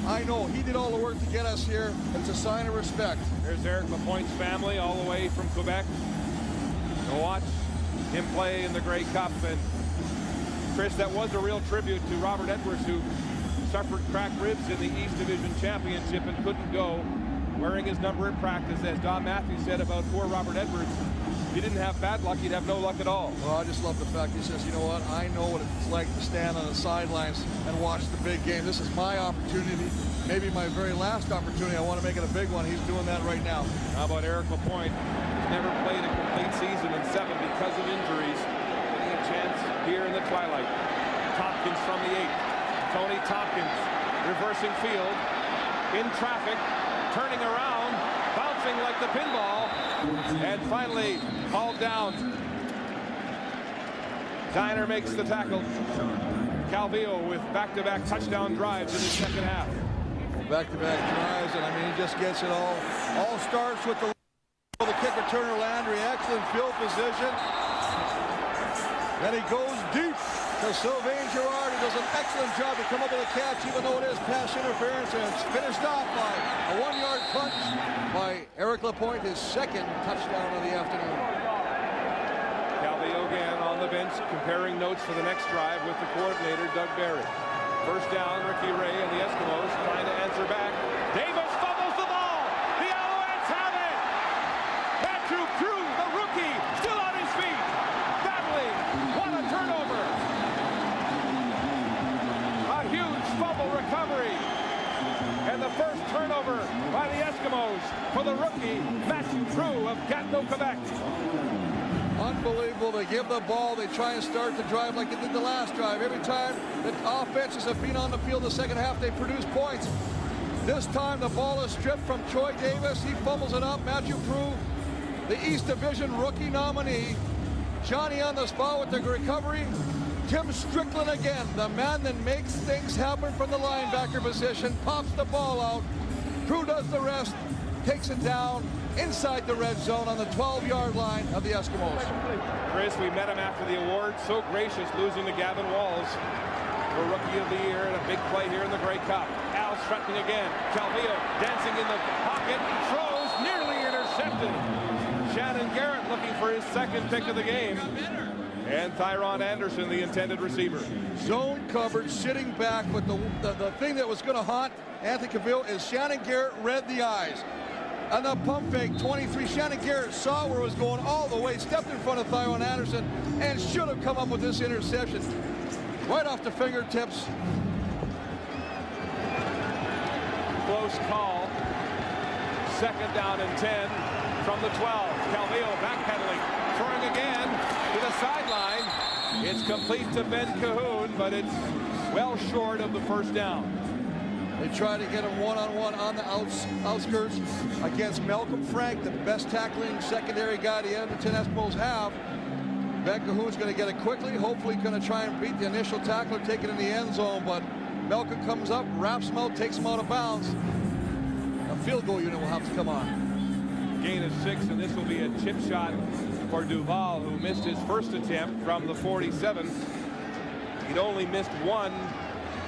I know he did all the work to get us here. It's a sign of respect. There's Eric LaPointe's family all the way from Quebec to watch him play in the Grey Cup. And Chris, that was a real tribute to Robert Edwards, who suffered cracked ribs in the East Division Championship and couldn't go, wearing his number in practice. As Don Matthews said about poor Robert Edwards, if he didn't have bad luck, he'd have no luck at all. Well, I just love the fact he says, you know what, I know what it's like to stand on the sidelines and watch the big game. This is my opportunity, maybe my very last opportunity. I want to make it a big one. He's doing that right now. How about Eric LaPointe? He's never played a complete season in 7 because of injuries. Getting a chance here in the twilight. Tompkins from the 8. Tony Tompkins reversing field, in traffic, turning around, bouncing like the pinball, and finally hauled down. Diner makes the tackle. Calvillo with back-to-back touchdown drives in the second half. Back-to-back drives, and I mean, he just gets it all. All starts with the kick returner Landry, excellent field position. Then he goes deep to Sylvain Girard, who does an excellent job to come up with a catch, even though it is pass interference, and it's finished off by a 1-yard punch by Eric LaPointe, his second touchdown of the afternoon. Calvillo again on the bench, comparing notes for the next drive with the coordinator, Doug Barry. First down, Ricky Ray and the Eskimos trying to answer back. Davis fumbles the ball. The Alouettes have it. Matthew Crew, the rookie, still on his feet. Battling. What a turnover. A huge fumble recovery. And the first turnover by the Eskimos for the rookie, Matthew Crew of Gatineau, Quebec. Unbelievable. They give the ball. They try and start the drive like they did the last drive. Every time the offenses have been on the field the second half, they produce points. This time the ball is stripped from Troy Davis. He fumbles it up. Matthew Crew, the East Division rookie nominee. Johnny on the spot with the recovery. Tim Strickland again, the man that makes things happen from the linebacker position, pops the ball out. Crew does the rest, takes it down inside the red zone on the 12-yard line of the Eskimos. Chris, we met him after the award. So gracious, losing to Gavin Walls for Rookie of the Year and a big play here in the Grey Cup. Al threatening again. Calvillo dancing in the pocket, throws, nearly intercepted. Shannon Garrett looking for his second pick of the game. And Thyron Anderson, the intended receiver. Zone coverage, sitting back, but the thing that was going to haunt Anthony Calvillo is Shannon Garrett read the eyes. And the pump fake, 23, Shannon Garrett saw where it was going all the way, stepped in front of Thyron Anderson, and should have come up with this interception. Right off the fingertips. Close call. Second down and 10 from the 12. Calvillo backpedaling, throwing again to the sideline. It's complete to Ben Cahoon, but it's well short of the first down. They try to get him one-on-one on the outskirts against Malcolm Frank, the best tackling secondary guy the Edmonton Eskimos have. Ben Cahoon's going to get it quickly, hopefully going to try and beat the initial tackler, take it in the end zone, but Malcolm comes up, wraps him out, takes him out of bounds. A field goal unit will have to come on. Gain of 6, and this will be a chip shot for Duval, who missed his first attempt from the 47. He'd only missed one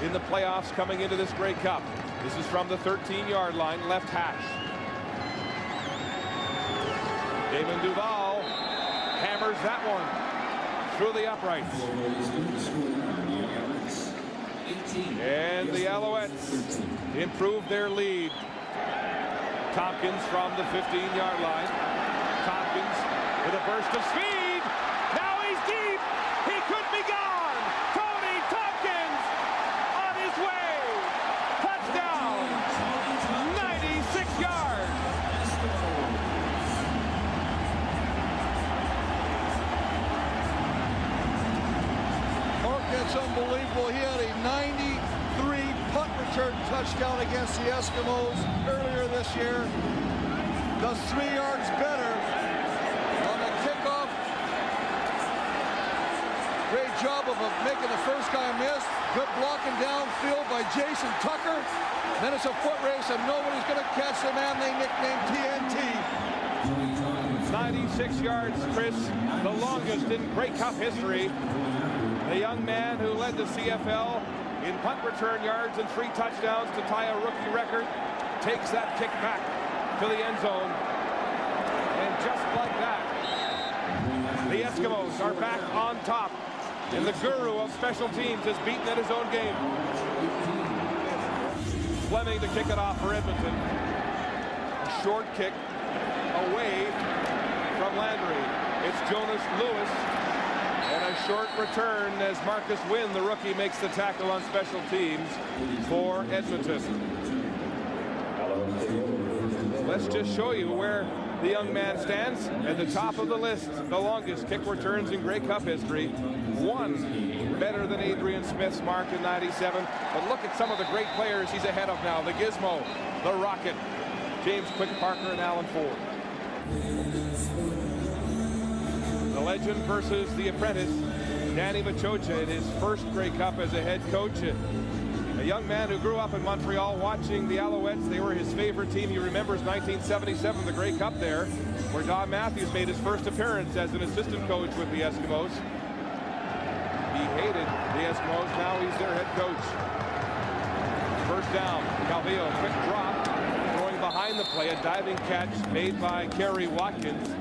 in the playoffs coming into this Grey Cup. This is from the 13-yard line, left hash. Damon Duval hammers that one through the uprights. And the Alouettes improve their lead. Tompkins from the 15-yard line. Tompkins with a burst of speed. Now he's deep. He could be gone. Tony Tompkins on his way. Touchdown. 96 yards. Mark, that's unbelievable. He had a 93 punt return touchdown against the Eskimos earlier this year. The 3 yards better on the kickoff. Great job of making the first guy miss. Good blocking downfield by Jason Tucker. Then it's a foot race and nobody's going to catch the man they nicknamed TNT. 96 yards, Chris, the longest in Grey Cup history. The young man who led the CFL in punt return yards and 3 touchdowns to tie a rookie record takes that kick back to the end zone. And just like that, the Eskimos are back on top. And the guru of special teams is beaten at his own game. Fleming to kick it off for Edmonton. A short kick away from Landry. It's Jonas Lewis. And a short return as Marcus Wynn, the rookie, makes the tackle on special teams for Edmonton. Let's just show you where the young man stands at the top of the list. The longest kick returns in Grey Cup history. 1 better than Adrian Smith's mark in 97. But look at some of the great players he's ahead of now. The Gizmo, the Rocket, James Quick Parker, and Alan Ford. The legend versus the apprentice, Danny Machocha, in his first Grey Cup as a head coach. A young man who grew up in Montreal watching the Alouettes. They were his favorite team. He remembers 1977, the Grey Cup there, where Don Matthews made his first appearance as an assistant coach with the Eskimos. He hated the Eskimos. Now he's their head coach. First down, Calvillo, quick drop, throwing behind the play, a diving catch made by Kerry Watkins.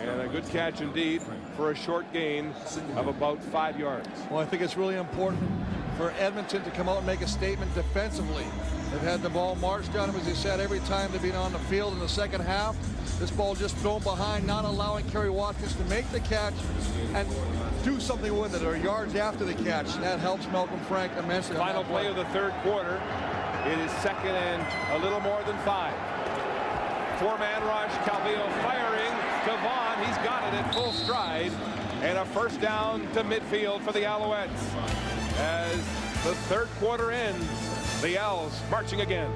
And a good catch indeed for a short gain of about 5 yards. Well, I think it's really important for Edmonton to come out and make a statement defensively. They've had the ball marched down, as he said, every time they've been on the field in the second half. This ball just thrown behind, not allowing Kerry Watkins to make the catch and do something with it, or yards after the catch. That helps Malcolm Frank immensely. Final play of the third quarter. It is second and a little more than 5. 4-man rush, Calvillo firing to Vaughn. He's got it at full stride. And a first down to midfield for the Alouettes. As the third quarter ends, the Owls marching again.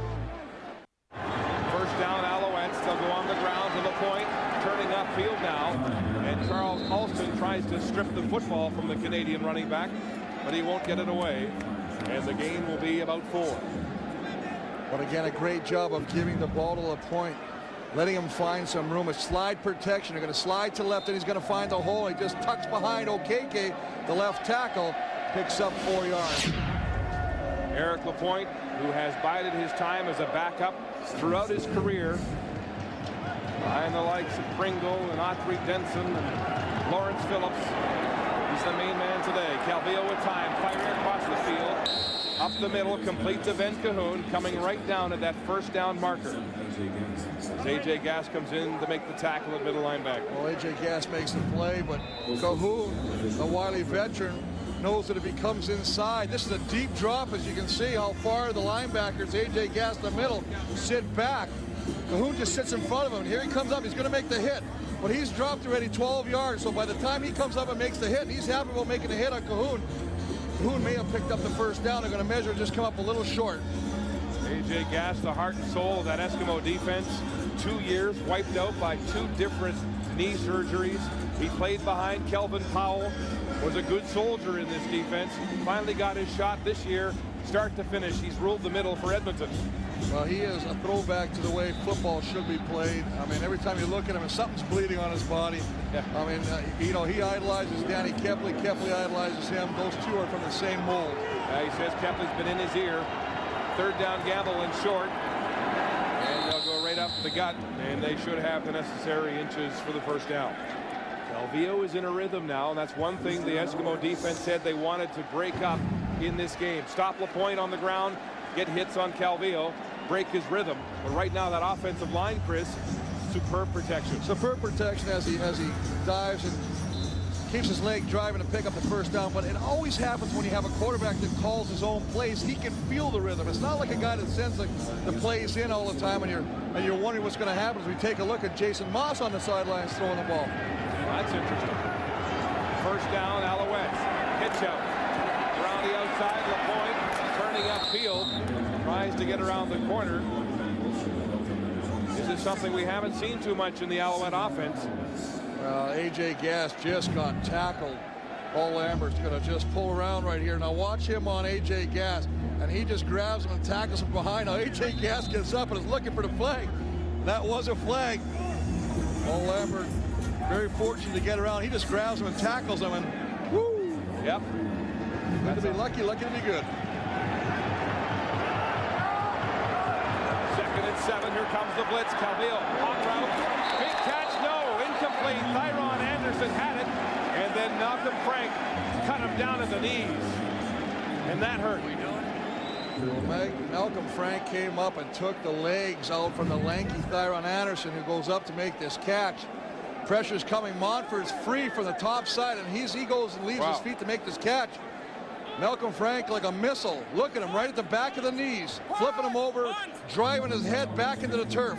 First down, Alouettes. They'll go on the ground to the point, turning upfield now. And Charles Alston tries to strip the football from the Canadian running back, but he won't get it away. And the gain will be about 4. But again, a great job of giving the ball to the point, letting him find some room. A slide protection. They're going to slide to left, and he's going to find the hole. He just tucks behind Okeke, the left tackle, picks up 4 yards. Eric Lapointe, who has bided his time as a backup throughout his career, behind the likes of Pringle and Autry Denson and Lawrence Phillips. He's the main man today. Calvillo with time, firing across the field. Up the middle, complete to Ben Cahoon, coming right down at that first down marker. As A.J. Gass comes in to make the tackle at middle linebacker. Well, A.J. Gass makes the play, but Cahoon, the wily veteran, knows that if he comes inside, this is a deep drop, as you can see how far the linebackers, A.J. Gass in the middle, sit back. Cahoon just sits in front of him. Here he comes up. He's going to make the hit. But he's dropped already 12 yards, so by the time he comes up and makes the hit, and he's happy about making the hit on Cahoon, Cahoon may have picked up the first down. They're going to measure, just come up a little short. A.J. Gass, the heart and soul of that Eskimo defense. 2 years wiped out by 2 different knee surgeries. He played behind Kelvin Powell, was a good soldier in this defense. Finally got his shot this year, start to finish. He's ruled the middle for Edmonton. Well, he is a throwback to the way football should be played. I mean, every time you look at him, something's bleeding on his body. Yeah. I mean, you know, he idolizes Danny Kepley. Kepley idolizes him. Those two are from the same mold. He says Kepley's been in his ear. Third down gamble and short. And they'll go right up the gut, and they should have the necessary inches for the first down. Calvillo is in a rhythm now, and that's one thing the Eskimo defense said they wanted to break up in this game. Stop Lapointe on the ground, get hits on Calvillo, break his rhythm. But right now, that offensive line, Chris, superb protection. Superb protection as he dives and keeps his leg driving to pick up the first down. But it always happens when you have a quarterback that calls his own plays. He can feel the rhythm. It's not like a guy that sends the plays in all the time, and you're wondering what's going to happen as we take a look at Jason Moss on the sidelines throwing the ball. That's interesting. First down, Alouettes. Pitch out. Around the outside, Lapointe turning upfield. Tries to get around the corner. This is something we haven't seen too much in the Alouette offense. A.J. Gass just got tackled. Paul Lambert's going to just pull around right here. Now watch him on A.J. Gass. And he just grabs him and tackles him behind. Now A.J. Gass gets up and is looking for the flag. That was a flag. Paul Lambert, very fortunate to get around. He just grabs him and tackles him, and woo! Yep. Good to be lucky to be good. 2nd and 7. Here comes the blitz. Calvillo on route. Big catch. No. Incomplete. Thyron Anderson had it. And then Malcolm Frank cut him down at the knees. And that hurt. Well, Malcolm Frank came up and took the legs out from the lanky Thyron Anderson, who goes up to make this catch. Pressure's coming. Montford's free from the top side, and he goes and leaves his feet to make this catch. Malcolm Frank, like a missile, look at him right at the back of the knees, flipping him over, driving his head back into the turf.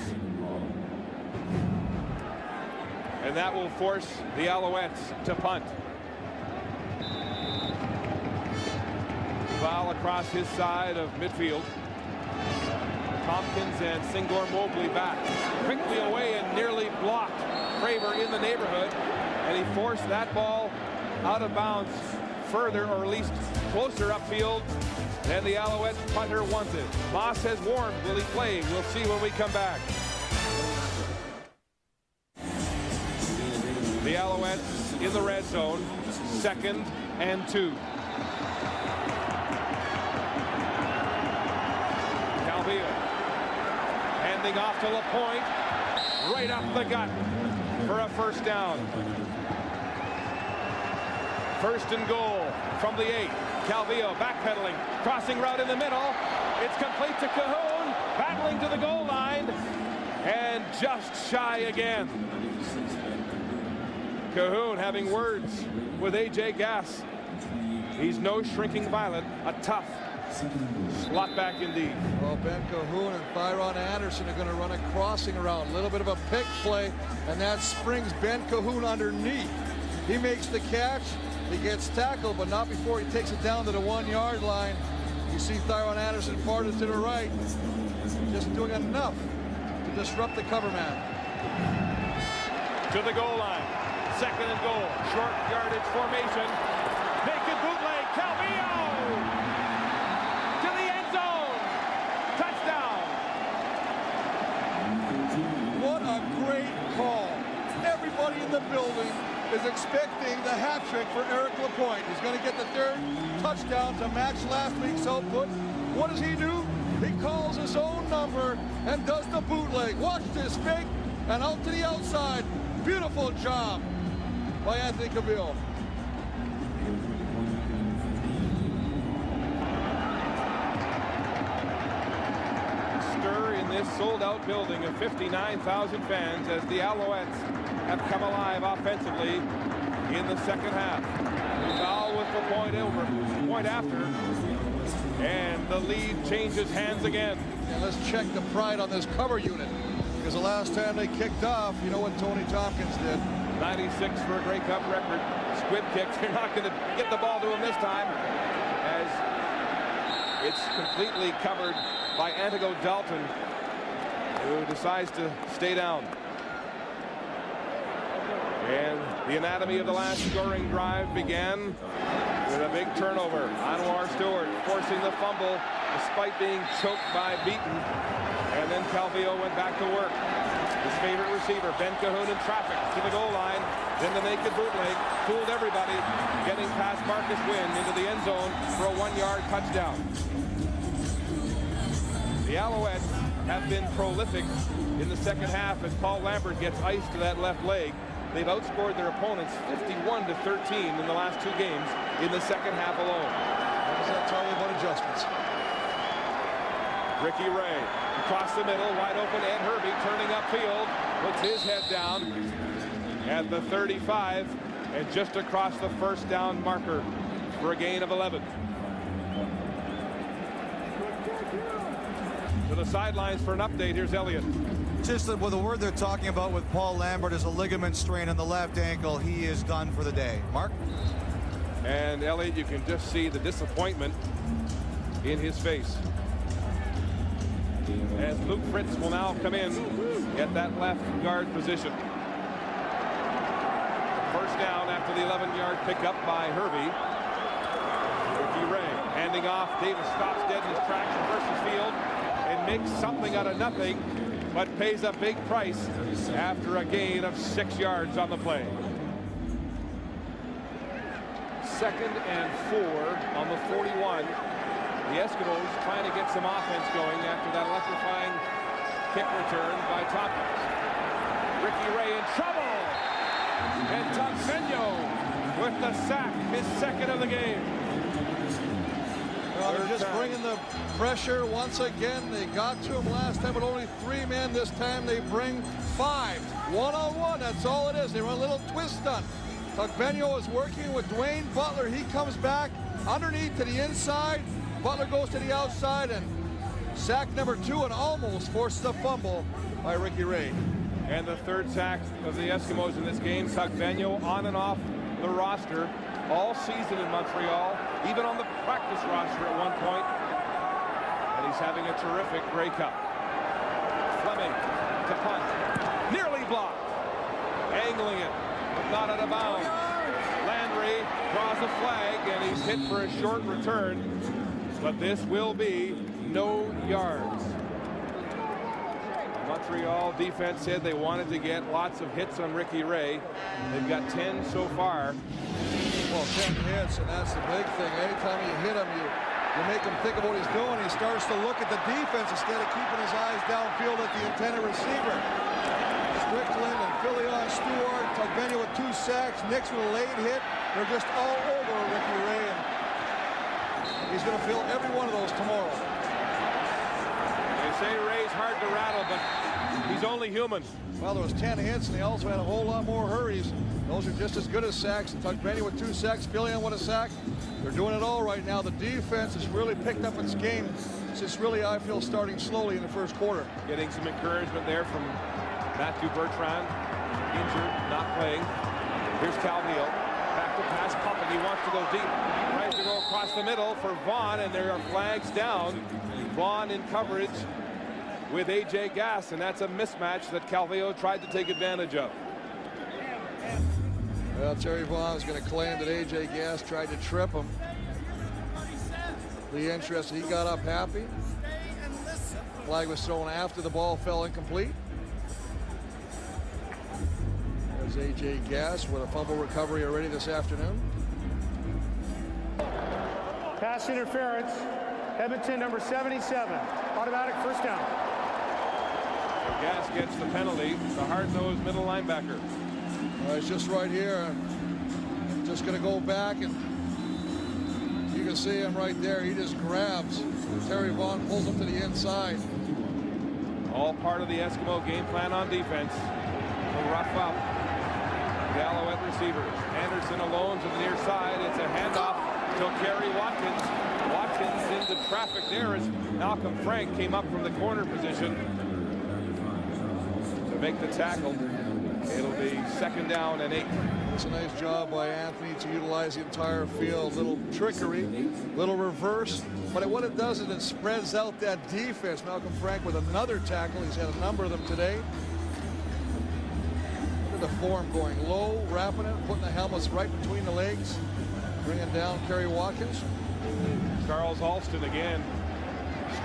And that will force the Alouettes to punt. Foul across his side of midfield. Tompkins and Singor Mobley back. Quickly away and nearly blocked. Craver in the neighborhood, and he forced that ball out of bounds further, or at least closer upfield than the Alouette punter wanted. Moss has warned, will he play? We'll see when we come back. The Alouettes in the red zone, 2nd and 2. Calvillo handing off to Lapointe, right up the gut for a first down. 1st and goal from the 8. Calvillo backpedaling, crossing route in the middle. It's complete to Cahoon, battling to the goal line, and just shy again. Cahoon having words with A.J. Gass. He's no shrinking violet, a tough slot back indeed. Well, Ben Cahoon and Thyron Anderson are going to run a crossing around. A little bit of a pick play, and that springs Ben Cahoon underneath. He makes the catch. He gets tackled, but not before he takes it down to the 1-yard line. You see Thyron Anderson farther to the right, just doing enough to disrupt the cover man. To the goal line. 2nd and goal. Short yardage formation. Naked bootleg. Calvillo to the end zone. Touchdown. What a great call. Everybody in the building is expecting the hat trick for Eric Lapointe. He's going to get the 3rd touchdown to match last week's output. What does he do? He calls his own number and does the bootleg. Watch this fake and out to the outside. Beautiful job by Anthony Cavill. Stir in this sold-out building of 59,000 fans as the Alouettes have come alive offensively in the 2nd half. Foul with the point after, and the lead changes hands again. And let's check the pride on this cover unit, because the last time they kicked off, you know what Tony Tompkins did. 96 for a Grey Cup record. Squib kicks. They're not going to get the ball to him this time, as it's completely covered by Antigo Dalton, who decides to stay down. And the anatomy of the last scoring drive began with a big turnover. Anwar Stewart forcing the fumble despite being choked by Beaton. And then Calvillo went back to work. His favorite receiver, Ben Cahoon, in traffic to the goal line. Then the naked bootleg, fooled everybody, getting past Marcus Wynn into the end zone for a 1-yard touchdown. The Alouettes have been prolific in the second half as Paul Lambert gets ice to that left leg. They've outscored their opponents 51-13 in the last 2 games in the second half alone. What does that tell you about adjustments? Ricky Ray across the middle, wide open. Ed Herbie turning upfield, puts his head down at the 35 and just across the first down marker for a gain of 11. To the sidelines for an update. Here's Elliott. Just with the word they're talking about with Paul Lambert is a ligament strain on the left ankle. He is done for the day. Mark? And Elliott, you can just see the disappointment in his face. As Luke Fritz will now come in at that left guard position. First down after the 11-yard pickup by Herbie. Ricky Ray handing off. Davis stops dead in his tracks, reverses field, and makes something out of nothing, but pays a big price after a gain of 6 yards on the play. 2nd and 4 on the 41. The Eskimos trying to get some offense going after that electrifying kick return by Tompkins. Ricky Ray in trouble, and Tugbenyo with the sack, his 2nd of the game. Well, they're just bringing the pressure once again. They got to him last time, but only 3 men. This time they bring 5. One-on-one, that's all it is. They run a little twist stunt. Tugbenyo is working with Dwayne Butler. He comes back underneath to the inside. Butler goes to the outside, and sack number 2, and almost forces a fumble by Ricky Ray. And the 3rd sack of the Eskimos in this game. Tugbenyo on and off the roster all season in Montreal, even on the practice roster at one point. And he's having a terrific Grey Cup. Fleming to punt. Nearly blocked. Angling it, but not out of bounds. Landry draws a flag, and he's hit for a short return. But this will be no yards. Montreal defense said they wanted to get lots of hits on Ricky Ray. They've got 10 so far. Well, 10 hits, and that's the big thing. Anytime you hit him, you make him think of what he's doing. He starts to look at the defense instead of keeping his eyes downfield at the intended receiver. Strickland and Phillion Stewart, Tugbenyo with 2 sacks, Nix with a late hit. They're just all over Ricky Ray, and he's going to fill every one of those tomorrow. They say Ray's hard to rattle, but he's only human. Well, there was 10 hits, and they also had a whole lot more hurries. Those are just as good as sacks. Tugbenyo with 2 sacks, Phillion with a sack. They're doing it all right now. The defense has really picked up its game. It's just really, I feel, starting slowly in the first quarter. Getting some encouragement there from Matthew Bertrand, injured, not playing. Here's Calvillo, back to pass, pumping. He wants to go deep. Tries to go across the middle for Vaughn, and there are flags down. Vaughn in coverage with A.J. Gass, and that's a mismatch that Calvillo tried to take advantage of. Well, Terry Vaughn's going to claim that A.J. Gass tried to trip him. The interest, he got up happy. Flag was thrown after the ball fell incomplete. There's A.J. Gass with a fumble recovery already this afternoon. Pass interference. Edmonton number 77. Automatic first down. Gass gets the penalty, the hard-nosed middle linebacker. It's just right here. Just going to go back, and you can see him right there. He just grabs. Terry Vaughn pulls him to the inside. All part of the Eskimo game plan on defense. To rough up the Alouette receivers. Anderson alone to the near side. It's a handoff to Kerry Watkins. Watkins into traffic there as Malcolm Frank came up from the corner position to make the tackle. It'll be 2nd down and 8. It's a nice job by Anthony to utilize the entire field. Little trickery, little reverse, but what it does is it spreads out that defense. Malcolm Frank with another tackle. He's had a number of them today. Look at the form going low, wrapping it, putting the helmets right between the legs, bringing down Kerry Watkins. Charles Alston again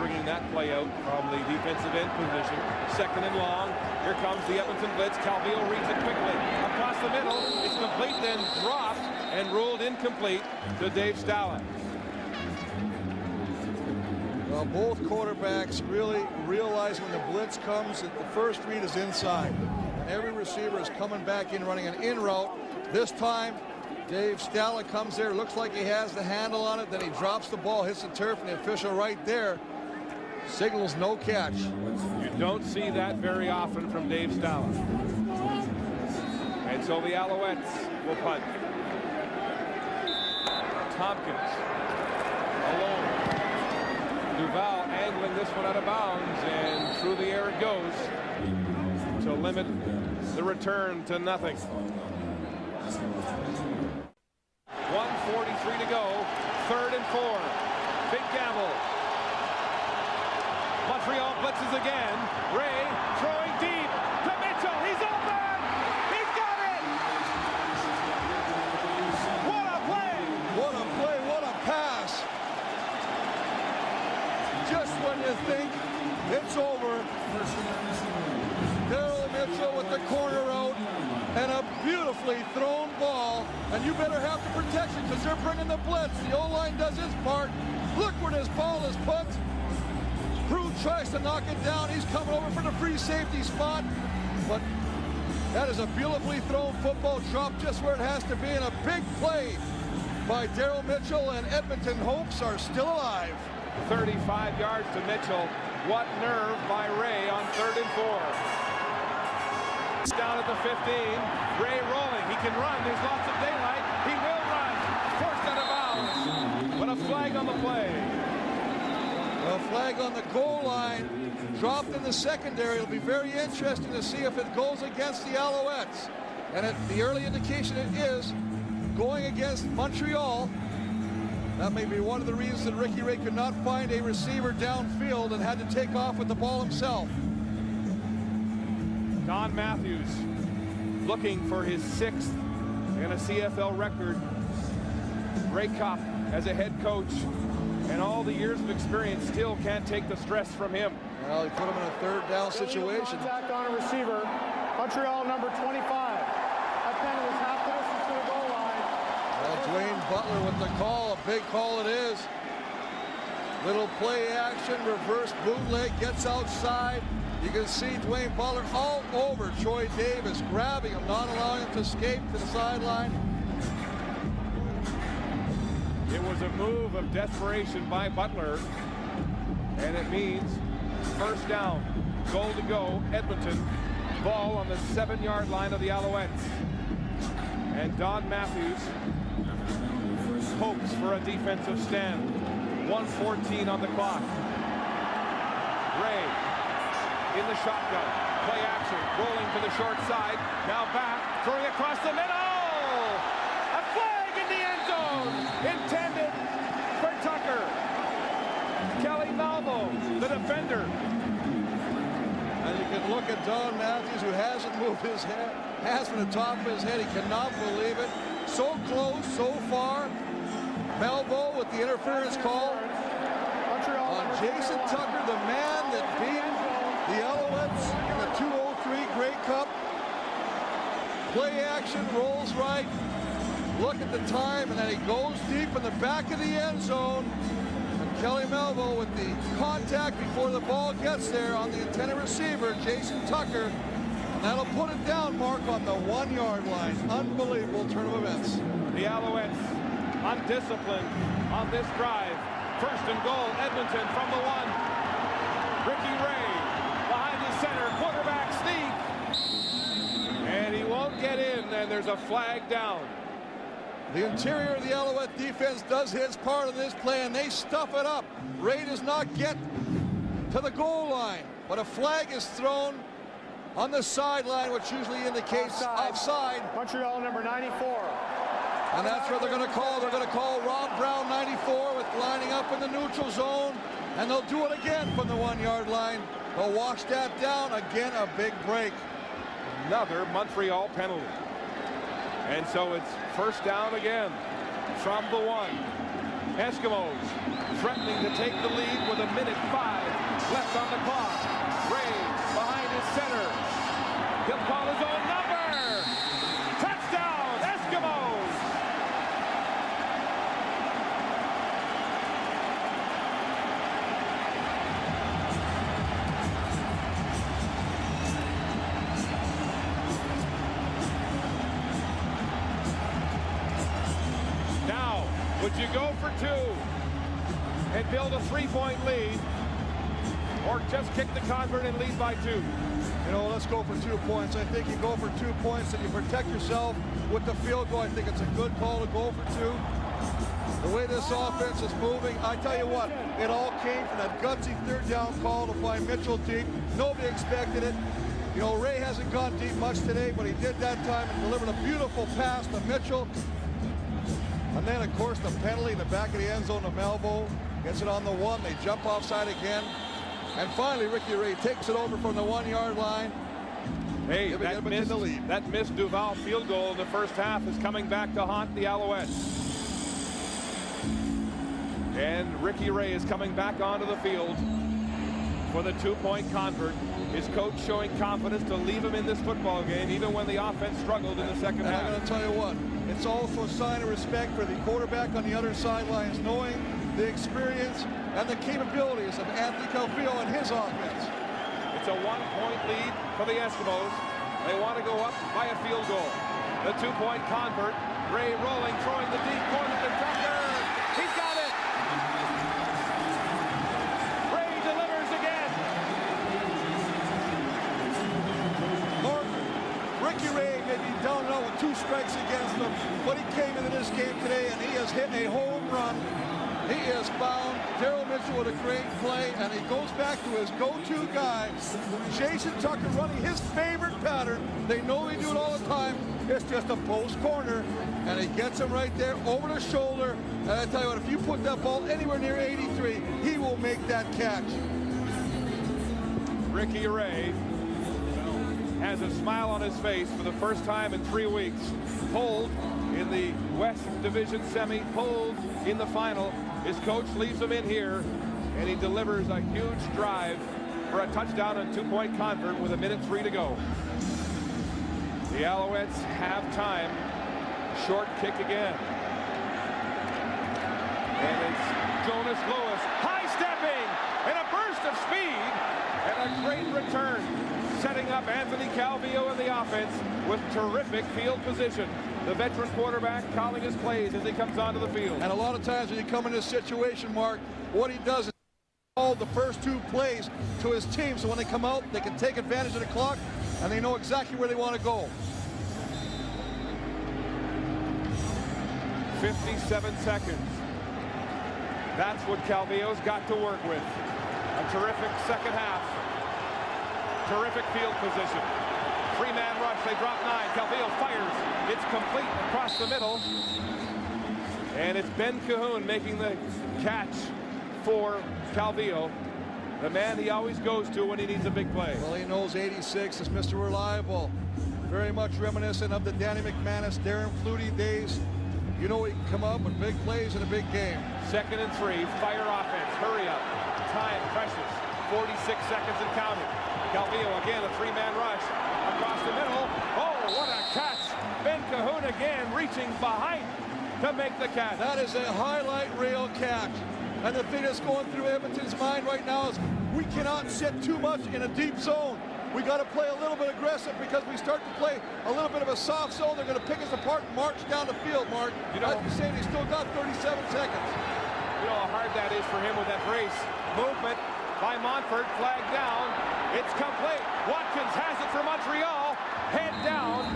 stringing that play out from the defensive end position. Second and long. Here comes the Edmonton blitz. Calvillo reads it quickly. Across the middle. It's complete, then dropped and ruled incomplete to Dave Stala. Well, both quarterbacks really realize when the blitz comes that the first read is inside. And every receiver is coming back in, running an in route. This time, Dave Stala comes there, looks like he has the handle on it, then he drops the ball, hits the turf, and the official right there signals no catch. You don't see that very often from Dave Stala. And so the Alouettes will punt. Tompkins alone. Duval angling this one out of bounds, and through the air it goes to limit the return to nothing. 1:43 to go. 3rd and 4. Big gamble. Montreal blitzes again. Ray throwing deep to Mitchell. He's open. He's got it. What a play. What a play, what a pass. Just when you think it's over, Daryl Mitchell with the corner out, and a beautifully thrown ball, and you better have the protection because they're bringing the blitz. The O-line does its part. Look where this ball is put. Crew tries to knock it down. He's coming over for the free safety spot, but that is a beautifully thrown football, dropped just where it has to be, and a big play by Daryl Mitchell, and Edmonton hopes are still alive. 35 yards to Mitchell. What nerve by Ray on 3rd and 4. Down at the 15. Ray rolling. He can run. There's lots of daylight. He will run. Forced out of bounds. But a flag on the play. A flag on the goal line. Dropped in the secondary. It'll be very interesting to see if it goes against the Alouettes. And the early indication it is going against Montreal. That may be one of the reasons that Ricky Ray could not find a receiver downfield and had to take off with the ball himself. Don Matthews looking for his 6th and a CFL record. Grey Cup as a head coach, and all the years of experience still can't take the stress from him. Well, he put him in a 3rd down situation. Contact on a receiver. Montreal number 25. That penalty was half the distance to the goal line. Well, Dwayne Butler with the call, a big call it is. Little play action, reverse bootleg, gets outside. You can see Dwayne Butler all over Troy Davis, grabbing him, not allowing him to escape to the sideline. It was a move of desperation by Butler, and it means 1st down, goal to go, Edmonton. Ball on the 7-yard line of the Alouettes. And Don Matthews hopes for a defensive stand. 1:14 on the clock. Ray in the shotgun. Play action, rolling to the short side. Now back, throwing across the middle. A flag in the end zone. Intended for Tucker. Kelly Malvo, the defender. And you can look at Don Matthews, who hasn't moved his head, has from the top of his head. He cannot believe it. So close, so far. Malvo with the interference call on Jason Tucker, the man that beat the Alouettes in the 203 Grey Cup. Play action, rolls right. Look at the time, and then he goes deep in the back of the end zone. And Kelly Malvo with the contact before the ball gets there on the intended receiver, Jason Tucker. And that'll put it down, Mark, on the 1-yard line. Unbelievable turn of events. The Alouettes undisciplined on this drive. 1st and goal, Edmonton from the 1. Ricky Ray behind the center, quarterback sneak. And he won't get in, and there's a flag down. The interior of the Alouette defense does his part of this play, and they stuff it up. Ray does not get to the goal line, but a flag is thrown on the sideline, which usually indicates offside. Montreal number 94. And that's what they're going to call. They're going to call Rob Brown 94 with lining up in the neutral zone. And they'll do it again from the 1-yard line. They'll wash that down. Again, a big break. Another Montreal penalty. And so it's 1st down again from the 1. Eskimos threatening to take the lead with 1:05 left on the clock. Ray behind his center. He'll call his own number. Touchdown, Eskimos! Now, would you go for 2 and build a 3-point lead, or just kick the convert and lead by 2? You know, let's go for 2 points. I think you go for 2 points and you protect yourself with the field goal. I think it's a good call to go for 2. The way this offense is moving, I tell you what, it all came from that gutsy 3rd down call to find Mitchell deep. Nobody expected it. You know, Ray hasn't gone deep much today, but he did that time and delivered a beautiful pass to Mitchell. And then, of course, the penalty in the back of the end zone to Malvo. Gets it on the 1. They jump offside again. And finally, Ricky Ray takes it over from the 1-yard line. Hey, that missed Duval field goal in the first half is coming back to haunt the Alouettes. And Ricky Ray is coming back onto the field for the 2-point convert. His coach showing confidence to leave him in this football game, even when the offense struggled in the second half. I'm going to tell you what, it's also a sign of respect for the quarterback on the other sidelines, knowing the experience and the capabilities of Anthony Calvillo and his offense. It's a 1-point lead for the Eskimos. They want to go up by a field goal. The 2-point convert, Ray rolling, throwing the deep corner to Tucker. He's got it. Ray delivers again. Ricky Ray may be down and out with 2 strikes against him, but he came into this game today and he has hit a home run. He has found Daryl Mitchell with a great play, and he goes back to his go-to guy, Jason Tucker, running his favorite pattern. They know they do it all the time. It's just a post corner, and he gets him right there over the shoulder. And I tell you what, if you put that ball anywhere near 83, he will make that catch. Ricky Ray has a smile on his face for the first time in 3 weeks. Pulled in the West Division semi, pulled in the final. His coach leaves him in here, and he delivers a huge drive for a touchdown and 2-point convert with 1:03 to go. The Alouettes have time. Short kick again. And it's Jonas Lewis high-stepping and a burst of speed and a great return, setting up Anthony Calvillo in the offense with terrific field position. The veteran quarterback calling his plays as he comes onto the field. And a lot of times when you come in this situation, Mark, what he does is call the first 2 plays to his team, so when they come out, they can take advantage of the clock, and they know exactly where they want to go. 57 seconds. That's what Calvillo's got to work with. A terrific second half. Terrific field position. 3-man rush, they drop 9. Calvillo fires. It's complete across the middle. And it's Ben Cahoon making the catch for Calvillo, the man he always goes to when he needs a big play. Well, he knows 86 is Mr. Reliable. Very much reminiscent of the Danny McManus, Darren Flutie days. You know he can come up with big plays in a big game. 2nd and 3, fire offense, hurry up. Time precious, 46 seconds and counting. Calvillo again, a 3-man rush across the middle. Oh, what a catch. Ben Cahoon again reaching behind to make the catch. That is a highlight reel catch. And the thing that's going through Edmonton's mind right now is we cannot sit too much in a deep zone. We got to play a little bit aggressive, because we start to play a little bit of a soft zone, they're going to pick us apart and march down the field, Mark. You know, as you say, they still got 37 seconds. You know how hard that is for him with that brace. Movement by Montfort, flag down. It's complete. Watkins has it for Montreal. Head down,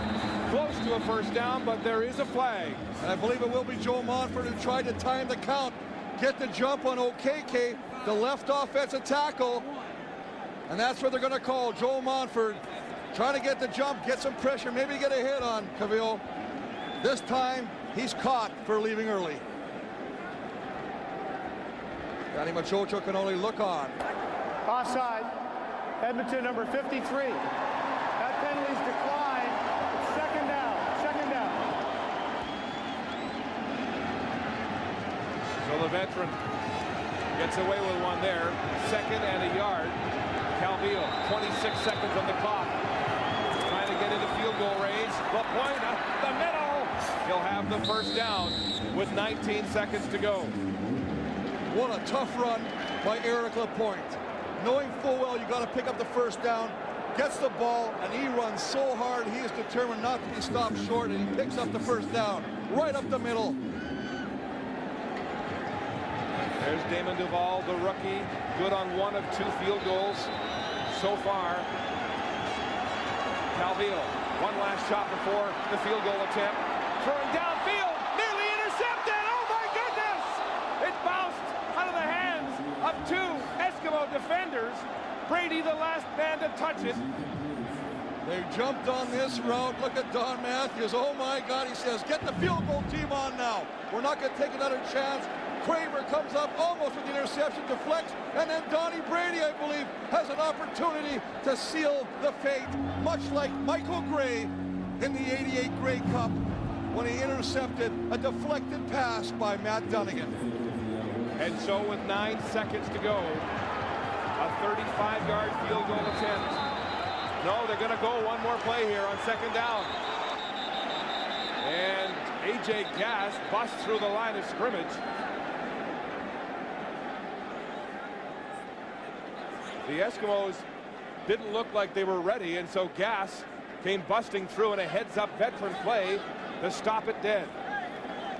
close to a first down, but there is a flag. And I believe it will be Joe Montfort who tried to time the count, get the jump on OKK, the left offensive tackle. And that's what they're going to call Joe Montfort, trying to get the jump, get some pressure, maybe get a hit on Calvillo. This time, he's caught for leaving early. Danny Machocho can only look on. Offside. Edmonton, number 53. That penalty's declined. It's 2nd down. 2nd down. So the veteran Gets away with one there. 2nd and a yard. Calvillo, 26 seconds on the clock. Trying to get into field goal range. The point up the middle. He'll have the first down with 19 seconds to go. What a tough run by Eric Lapointe. Knowing full well you got to pick up the first down, gets the ball, and he runs so hard. He is determined not to be stopped short, and he picks up the first down right up the middle. There's Damon Duval, the rookie, good on 1 of 2 field goals so far. Calvillo, one last shot before the field goal attempt. Throwing downfield, nearly intercepted. Oh my goodness! It bounced out of the hands of 2 Eskimo defenders. Brady, the last man to touch it. They jumped on this route. Look at Don Matthews. Oh my God, he says, get the field goal team on now. We're not going to take another chance. Kramer comes up almost with the interception, deflects, and then Donnie Brady, I believe, has an opportunity to seal the fate, much like Michael Gray in the '88 Grey Cup when he intercepted a deflected pass by Matt Dunnigan. And so with 9 seconds to go, a 35-yard field goal attempt. No, they're going to go one more play here on 2nd down. And A.J. Gass busts through the line of scrimmage. The Eskimos didn't look like they were ready, and so Gass came busting through in a heads-up veteran play to stop it dead.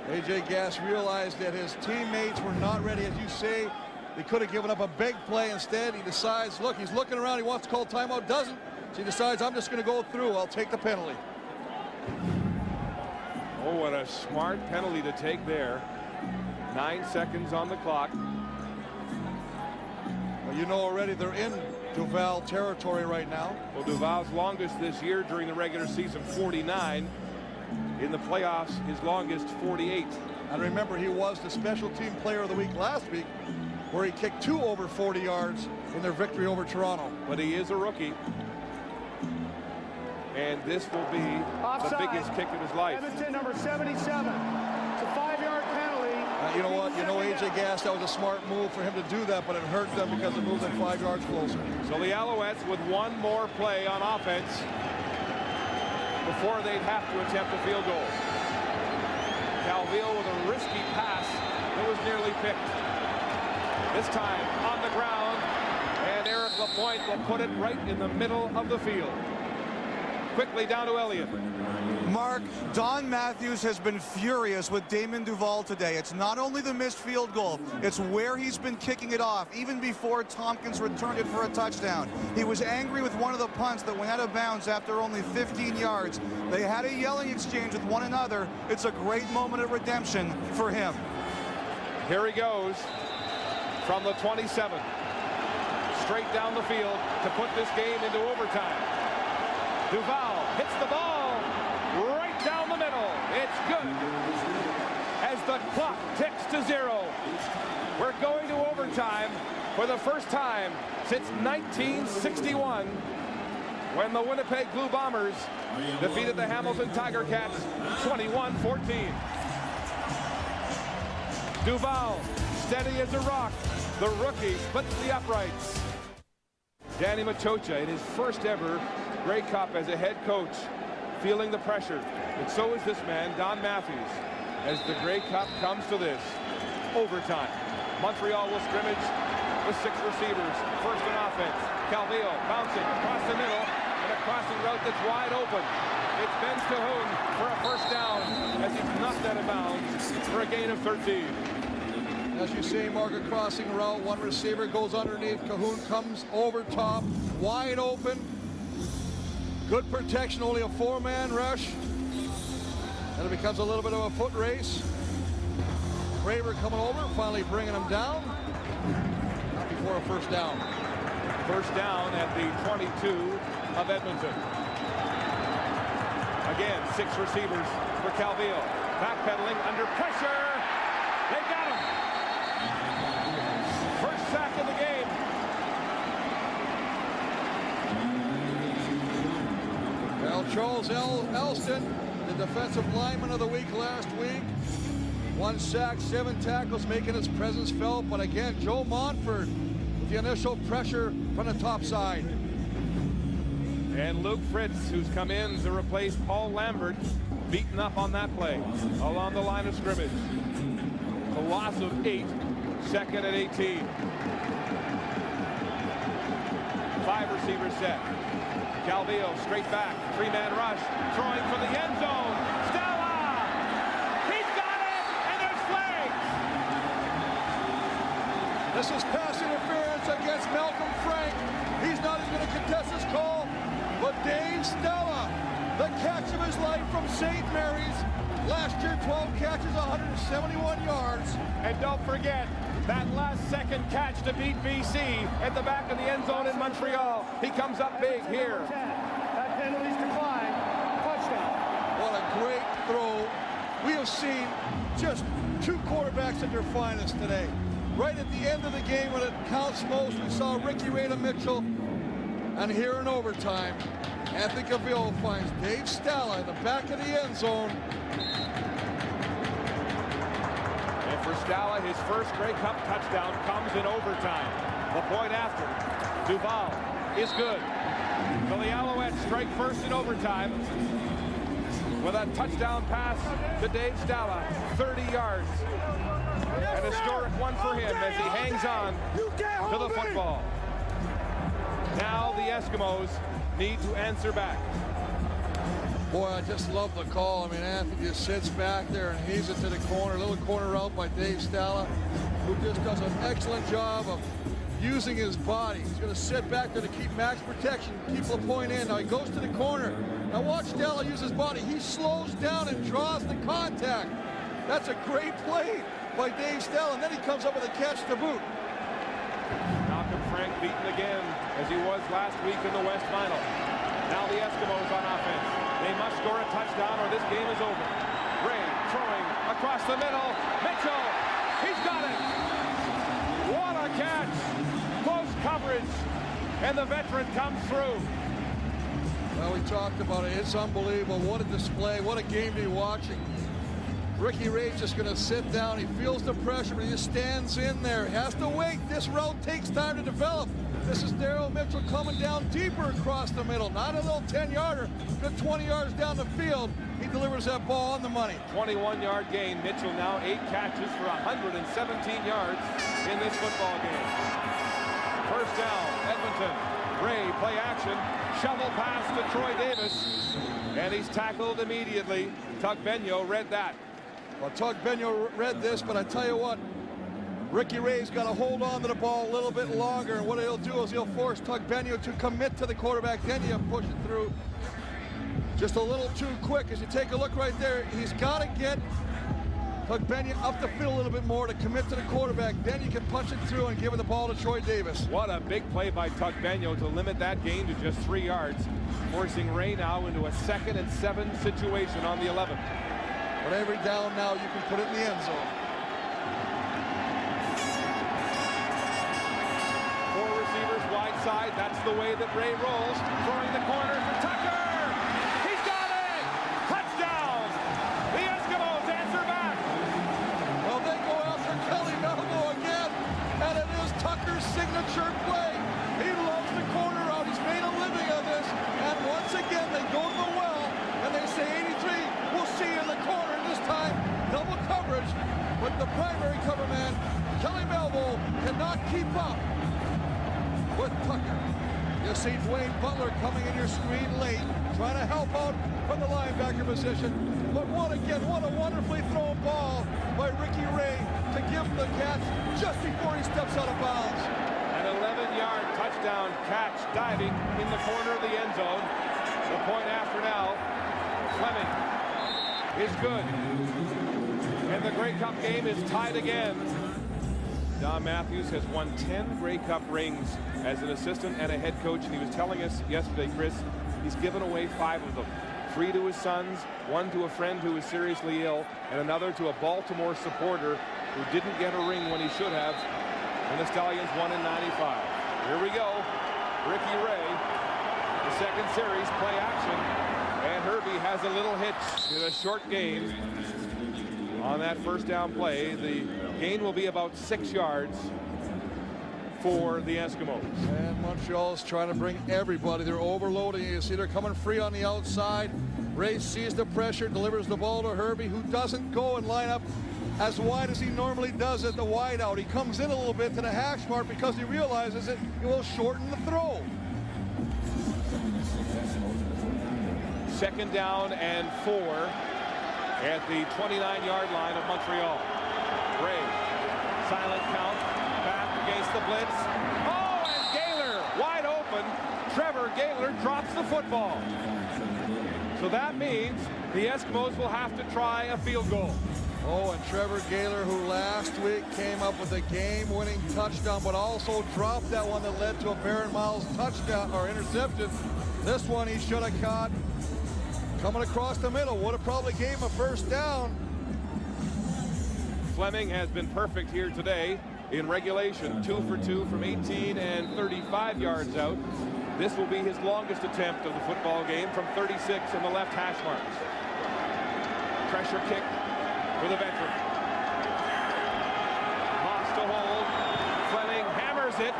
A.J. Gass realized that his teammates were not ready, as you say. They could have given up a big play. Instead, he decides, look, he's looking around. He wants to call timeout, doesn't. So he decides, I'm just going to go through. I'll take the penalty. Oh, what a smart penalty to take there. 9 seconds on the clock. Well, you know already they're in Duval territory right now. Well, Duval's longest this year during the regular season, 49. In the playoffs, his longest, 48. And remember, he was the special team player of the week last week, where he kicked 2 over 40 yards in their victory over Toronto. But he is a rookie. And this will be Offside. the biggest kick of his life. Edmonton, number 77. It's a 5-yard penalty. You know what? You know, A.J. Gass, that was a smart move for him to do that, but it hurt them because it moved them 5 yards closer. So the Alouettes with one more play on offense before they'd have to attempt a field goal. Calvillo with a risky pass that was nearly picked. This time on the ground, and Eric Lapointe will put it right in the middle of the field. Quickly down to Elliott. Mark, Don Matthews has been furious with Damon Duval today. It's not only the missed field goal, it's where he's been kicking it off, even before Tompkins returned it for a touchdown. He was angry with one of the punts that went out of bounds after only 15 yards. They had a yelling exchange with one another. It's a great moment of redemption for him. Here he goes from the 27. Straight down the field to put this game into overtime. Duval hits the ball right down the middle. It's good as the clock ticks to 0. We're going to overtime for the first time since 1961 when the Winnipeg Blue Bombers defeated the Hamilton Tiger Cats 21-14. Duval, steady as a rock. The rookie splits the uprights. Danny Machocha in his first ever Grey Cup as a head coach, feeling the pressure. And so is this man, Don Matthews, as the Grey Cup comes to this. Overtime. Montreal will scrimmage with 6 receivers. First in offense. Calvillo bouncing across the middle and a crossing route that's wide open. It's Ben Cahoon for a first down as he's knocked out of bounds for a gain of 13. As you say, Mark, a crossing route. One receiver goes underneath. Cahoon comes over top, wide open. Good protection, only a 4-man rush. And it becomes a little bit of a foot race. Kramer coming over, finally bringing him down. Not before a first down. First down at the 22 of Edmonton. Again, 6 receivers for Calvillo. Backpedaling under pressure. They got him. First sack of the game. Well, Charles Elston, the defensive lineman of the week last week, 1 sack, 7 tackles, making his presence felt. But again, Joe Montford with the initial pressure from the top side. And Luke Fritz, who's come in to replace Paul Lambert, beaten up on that play along the line of scrimmage. A loss of 8, second and 18. 5 receivers set. Calvillo straight back, 3-man rush, throwing for the end zone. Stella! He's got it, and there's flags! This is pass interference against Malcolm Frank. He's not even going to contest this call, but Dave Stella, the catch of his life from St. Mary's. Last year, 12 catches, 171 yards. And don't forget that last second catch to beat BC at the back of the end zone in Montreal. He comes up big here. That penalty's declined. Touchdown. What a great throw. We have seen just 2 quarterbacks at their finest today. Right at the end of the game when it counts most, we saw Ricky Ray to Mitchell. And here in overtime, Anthony Calvillo finds Dave Stella in the back of the end zone. And for Stella, his first Grey Cup touchdown comes in overtime. The point after. Duval is good. So the Alouettes strike first in overtime with a touchdown pass to Dave Stella, 30 yards. An historic one for him as he hangs on to the football. Now the Eskimos need to answer back. Boy, I just love the call. I mean, Anthony just sits back there and heaves it to the corner. Little corner route by Dave Stella, who just does an excellent job of using his body. He's going to sit back there to keep max protection, keep LaPointe in. Now he goes to the corner. Now watch Stella use his body. He slows down and draws the contact. That's a great play by Dave Stella, and then he comes up with a catch to boot. Malcolm Frank beaten again, as he was last week in the West Final. Now the Eskimos on offense. They must score a touchdown or this game is over. Ray throwing across the middle. Mitchell, he's got it. What a catch. Close coverage. And the veteran comes through. Well, we talked about it. It's unbelievable. What a display. What a game to be watching. Ricky Ray's just going to sit down. He feels the pressure, but he just stands in there. Has to wait. This route takes time to develop. This is Daryl Mitchell coming down deeper across the middle. Not a little 10-yarder. Good 20 yards down the field. He delivers that ball on the money. 21-yard gain. Mitchell now 8 catches for 117 yards in this football game. First down, Edmonton. Ray, play action. Shovel pass to Troy Davis. And he's tackled immediately. Tug Benyo read that. Well, Tug Benyo read this, but I tell you what, Ricky Ray's got to hold on to the ball a little bit longer, and what he'll do is he'll force Tug Benyo to commit to the quarterback, then he'll push it through. Just a little too quick. As you take a look right there, he's got to get Tug Benyo up the field a little bit more to commit to the quarterback. Then you can punch it through and give the ball to Troy Davis. What a big play by Tug Benyo to limit that gain to just 3 yards, forcing Ray now into a 2nd and 7 situation on the 11. But every down now, you can put it in the end zone. 4 receivers wide side. That's the way that Ray rolls. Throwing the corner for Tucker. He's got it! Touchdown! The Eskimos answer back. Well, they go after Kelly Melville again, and it is Tucker's signature play. He loves the corner out. He's made a living of this. And once again, they go to the well, and they say 83. We'll see you in the corner this time. Double coverage, but the primary cover man, Kelly Melville, cannot keep up with Tucker. You see Dwayne Butler coming in your screen late, trying to help out from the linebacker position. But what a wonderfully thrown ball by Ricky Ray to give him the catch just before he steps out of bounds. An 11-yard touchdown catch diving in the corner of the end zone. The point after now, Fleming is good. And the Grey Cup game is tied again. Don Matthews has won 10 Grey Cup rings as an assistant and a head coach, and he was telling us yesterday, Chris, he's given away 5 of them. 3 to his sons, 1 to a friend who is seriously ill, and another to a Baltimore supporter who didn't get a ring when he should have when the Stallions won in '95. Here we go. Ricky Ray, the second series, play action, and Herbie has a little hitch in a short game. on that first down play. The gain will be about 6 yards for the Eskimos. And Montreal is trying to bring everybody. They're overloading. You see they're coming free on the outside. Ray sees the pressure, delivers the ball to Herbie, who doesn't go and line up as wide as he normally does at the wide out. He comes in a little bit to the hash mark because he realizes it will shorten the throw. 2nd down and 4 at the 29-yard line of Montreal. Ray, silent count, back against the blitz. Oh, and Gaylor wide open. Trevor Gaylor drops the football. So that means the Eskimos will have to try a field goal. Oh, and Trevor Gaylor, who last week came up with a game-winning touchdown, but also dropped that one that led to a Baron Miles touchdown or interception. This one he should have caught. Coming across the middle, would have probably gave him a first down. Fleming has been perfect here today in regulation. 2 for 2 from 18 and 35 yards out. This will be his longest attempt of the football game from 36 in the left hash marks. Pressure kick for the veteran. Moss to hold. Fleming hammers it.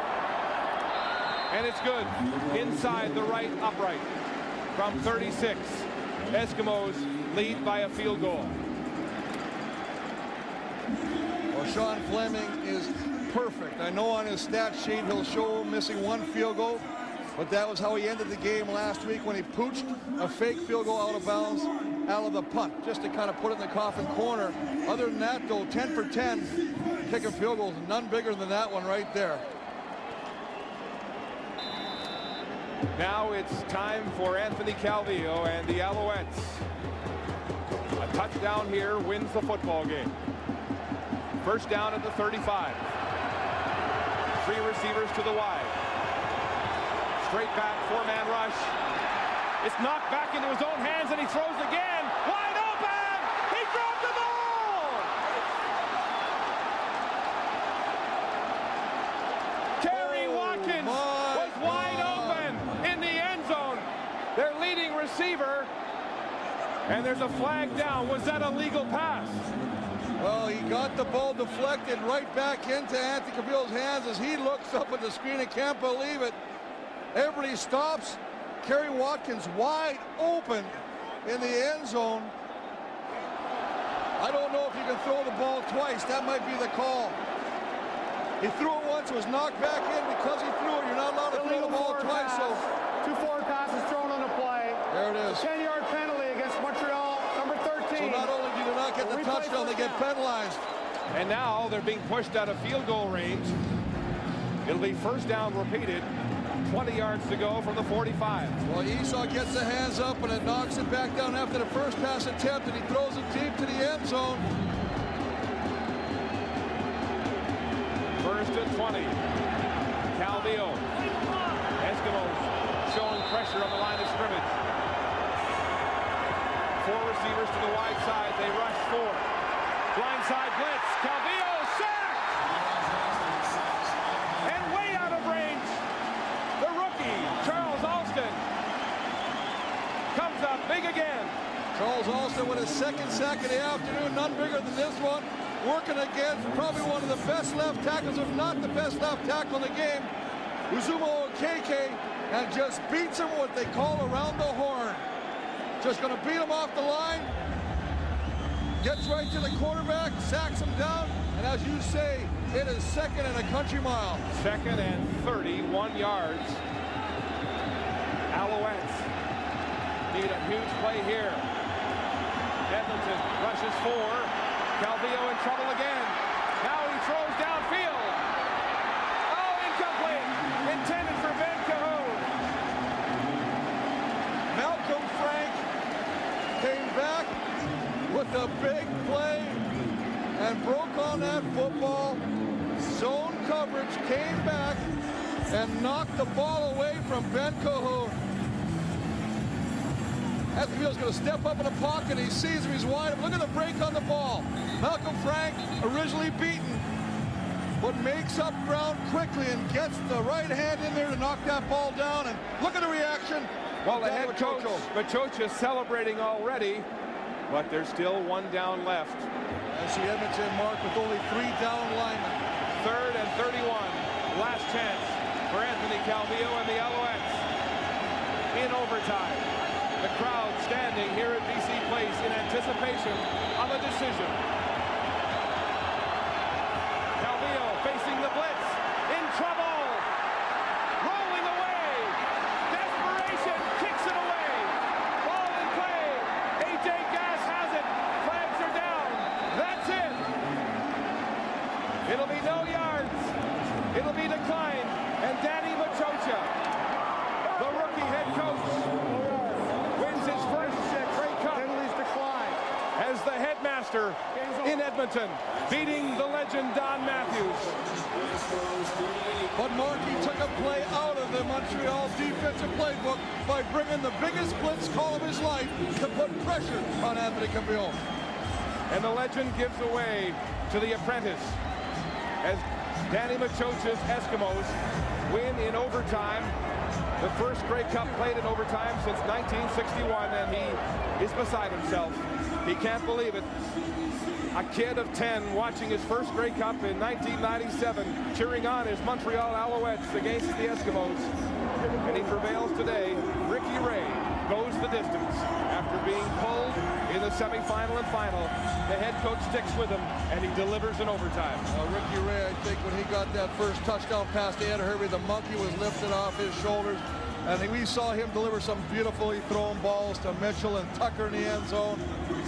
And it's good. Inside the right upright from 36. Eskimos lead by a field goal. Well, Sean Fleming is perfect. I know on his stat sheet he'll show missing 1 field goal, but that was how he ended the game last week when he pooched a fake field goal out of bounds out of the punt, just to kind of put it in the coffin corner. Other than that, though, 10 for 10 kicking field goals, none bigger than that one right there. Now it's time for Anthony Calvillo and the Alouettes. A touchdown here wins the football game. First down at the 35. 3 receivers to the wide. Straight back, 4-man rush. It's knocked back into his own hands and he throws again. Wide open! He dropped the ball! Terry Watkins was wide open in the end zone. Their leading receiver. And there's a flag down. Was that a legal pass? Well, he got the ball deflected right back into Anthony Calvillo's hands as he looks up at the screen and can't believe it. Everybody stops. Kerry Watkins wide open in the end zone. I don't know if you can throw the ball twice. That might be the call. He threw it once, was knocked back in because he threw it. You're not allowed to throw the ball twice. So 2 forward passes thrown on the play. there it is. 10-yard penalty against Montreal, number 13. So not only do they not get the touchdown, they get penalized. And now they're being pushed out of field goal range. It'll be first down repeated. 20 yards to go from the 45. Well, Esau gets the hands up and it knocks it back down after the first pass attempt, and he throws it deep to the end zone. First and 20. Calvillo. Eskimos showing pressure on the line of scrimmage. 4 receivers to the wide side. They rush 4. Blindside blitz. Calvillo sacked! And way out of range. The rookie, Charles Alston, comes up big again. Charles Alston with his 2nd sack of the afternoon, none bigger than this one. Working against probably one of the best left tackles, if not the best left tackle in the game, Uzumo Okeke, and just beats him what they call around the horn. Just going to beat him off the line. Gets right to the quarterback, sacks him down, and as you say, it is 2nd and a country mile. 2nd and 31 yards. Alouettes need a huge play here. Edmonton rushes 4. Calvillo in trouble again. Now he throws downfield. Oh, incomplete. Intended for Ben Cahoon. Malcolm Frank came back with a big play and broke on that football. Zone coverage, came back and knocked the ball away from Ben Cahoon. Eskimos going to step up in the pocket. He sees him. He's wide open. Look at the break on the ball. Malcolm Frank, originally beaten, but makes up ground quickly and gets the right hand in there to knock that ball down. And look at the reaction. Well, the head coach, Machocha, celebrating already. but there's still one down left. As the Edmonton mark with only 3 down linemen. 3rd and 31. Last chance for Anthony Calvillo and the Alouettes. In overtime. The crowd standing here at BC Place in anticipation of a decision. Calvillo facing the blitz. In trouble. Rolling away. Desperation kicks it away. Ball in play. AJ Gass has it. Flags are down. That's it. It'll be no yards. It'll be declined. And Danny Machocha, the rookie head coach, wins his first Grey Cup as the headmaster in Edmonton, beating the legend Don Matthews. But Markey took a play out of the Montreal defensive playbook by bringing the biggest blitz call of his life to put pressure on Anthony Calvillo. And the legend gives away to the apprentice as Danny Machocha's Eskimos win in overtime. The first Grey Cup played in overtime since 1961, and he is beside himself. He can't believe it. A kid of 10 watching his first Grey Cup in 1997, cheering on his Montreal Alouettes against the Eskimos. And he prevails today. Ricky Ray goes the distance after being pulled in the semifinal and final. The head coach sticks with him, and he delivers in overtime. Ricky Ray, I think when he got that first touchdown pass to Ed Hervey, the monkey was lifted off his shoulders. And we saw him deliver some beautifully thrown balls to Mitchell and Tucker in the end zone.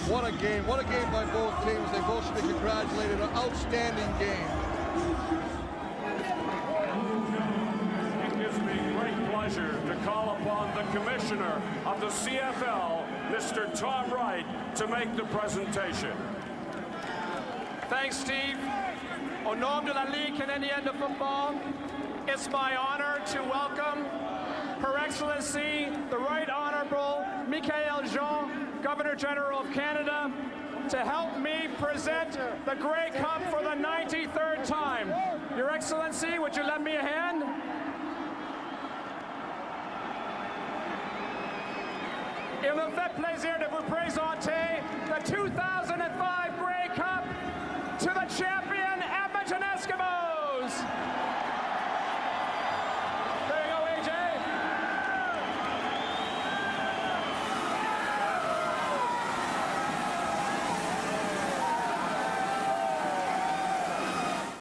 What a game. What a game by both teams. They both should be congratulated. An outstanding game. It gives me great pleasure to call upon the commissioner of the CFL, Mr. Tom Wright, to make the presentation. Thanks, Steve. Au nom de la Ligue Canadienne de Football, it's my honor to welcome Her Excellency, the Right Honorable Michael Jean, Governor General of Canada, to help me present the Grey Cup for the 93rd time. Your Excellency, would you lend me a hand? Il me fait plaisir de vous présenter the 2005 Grey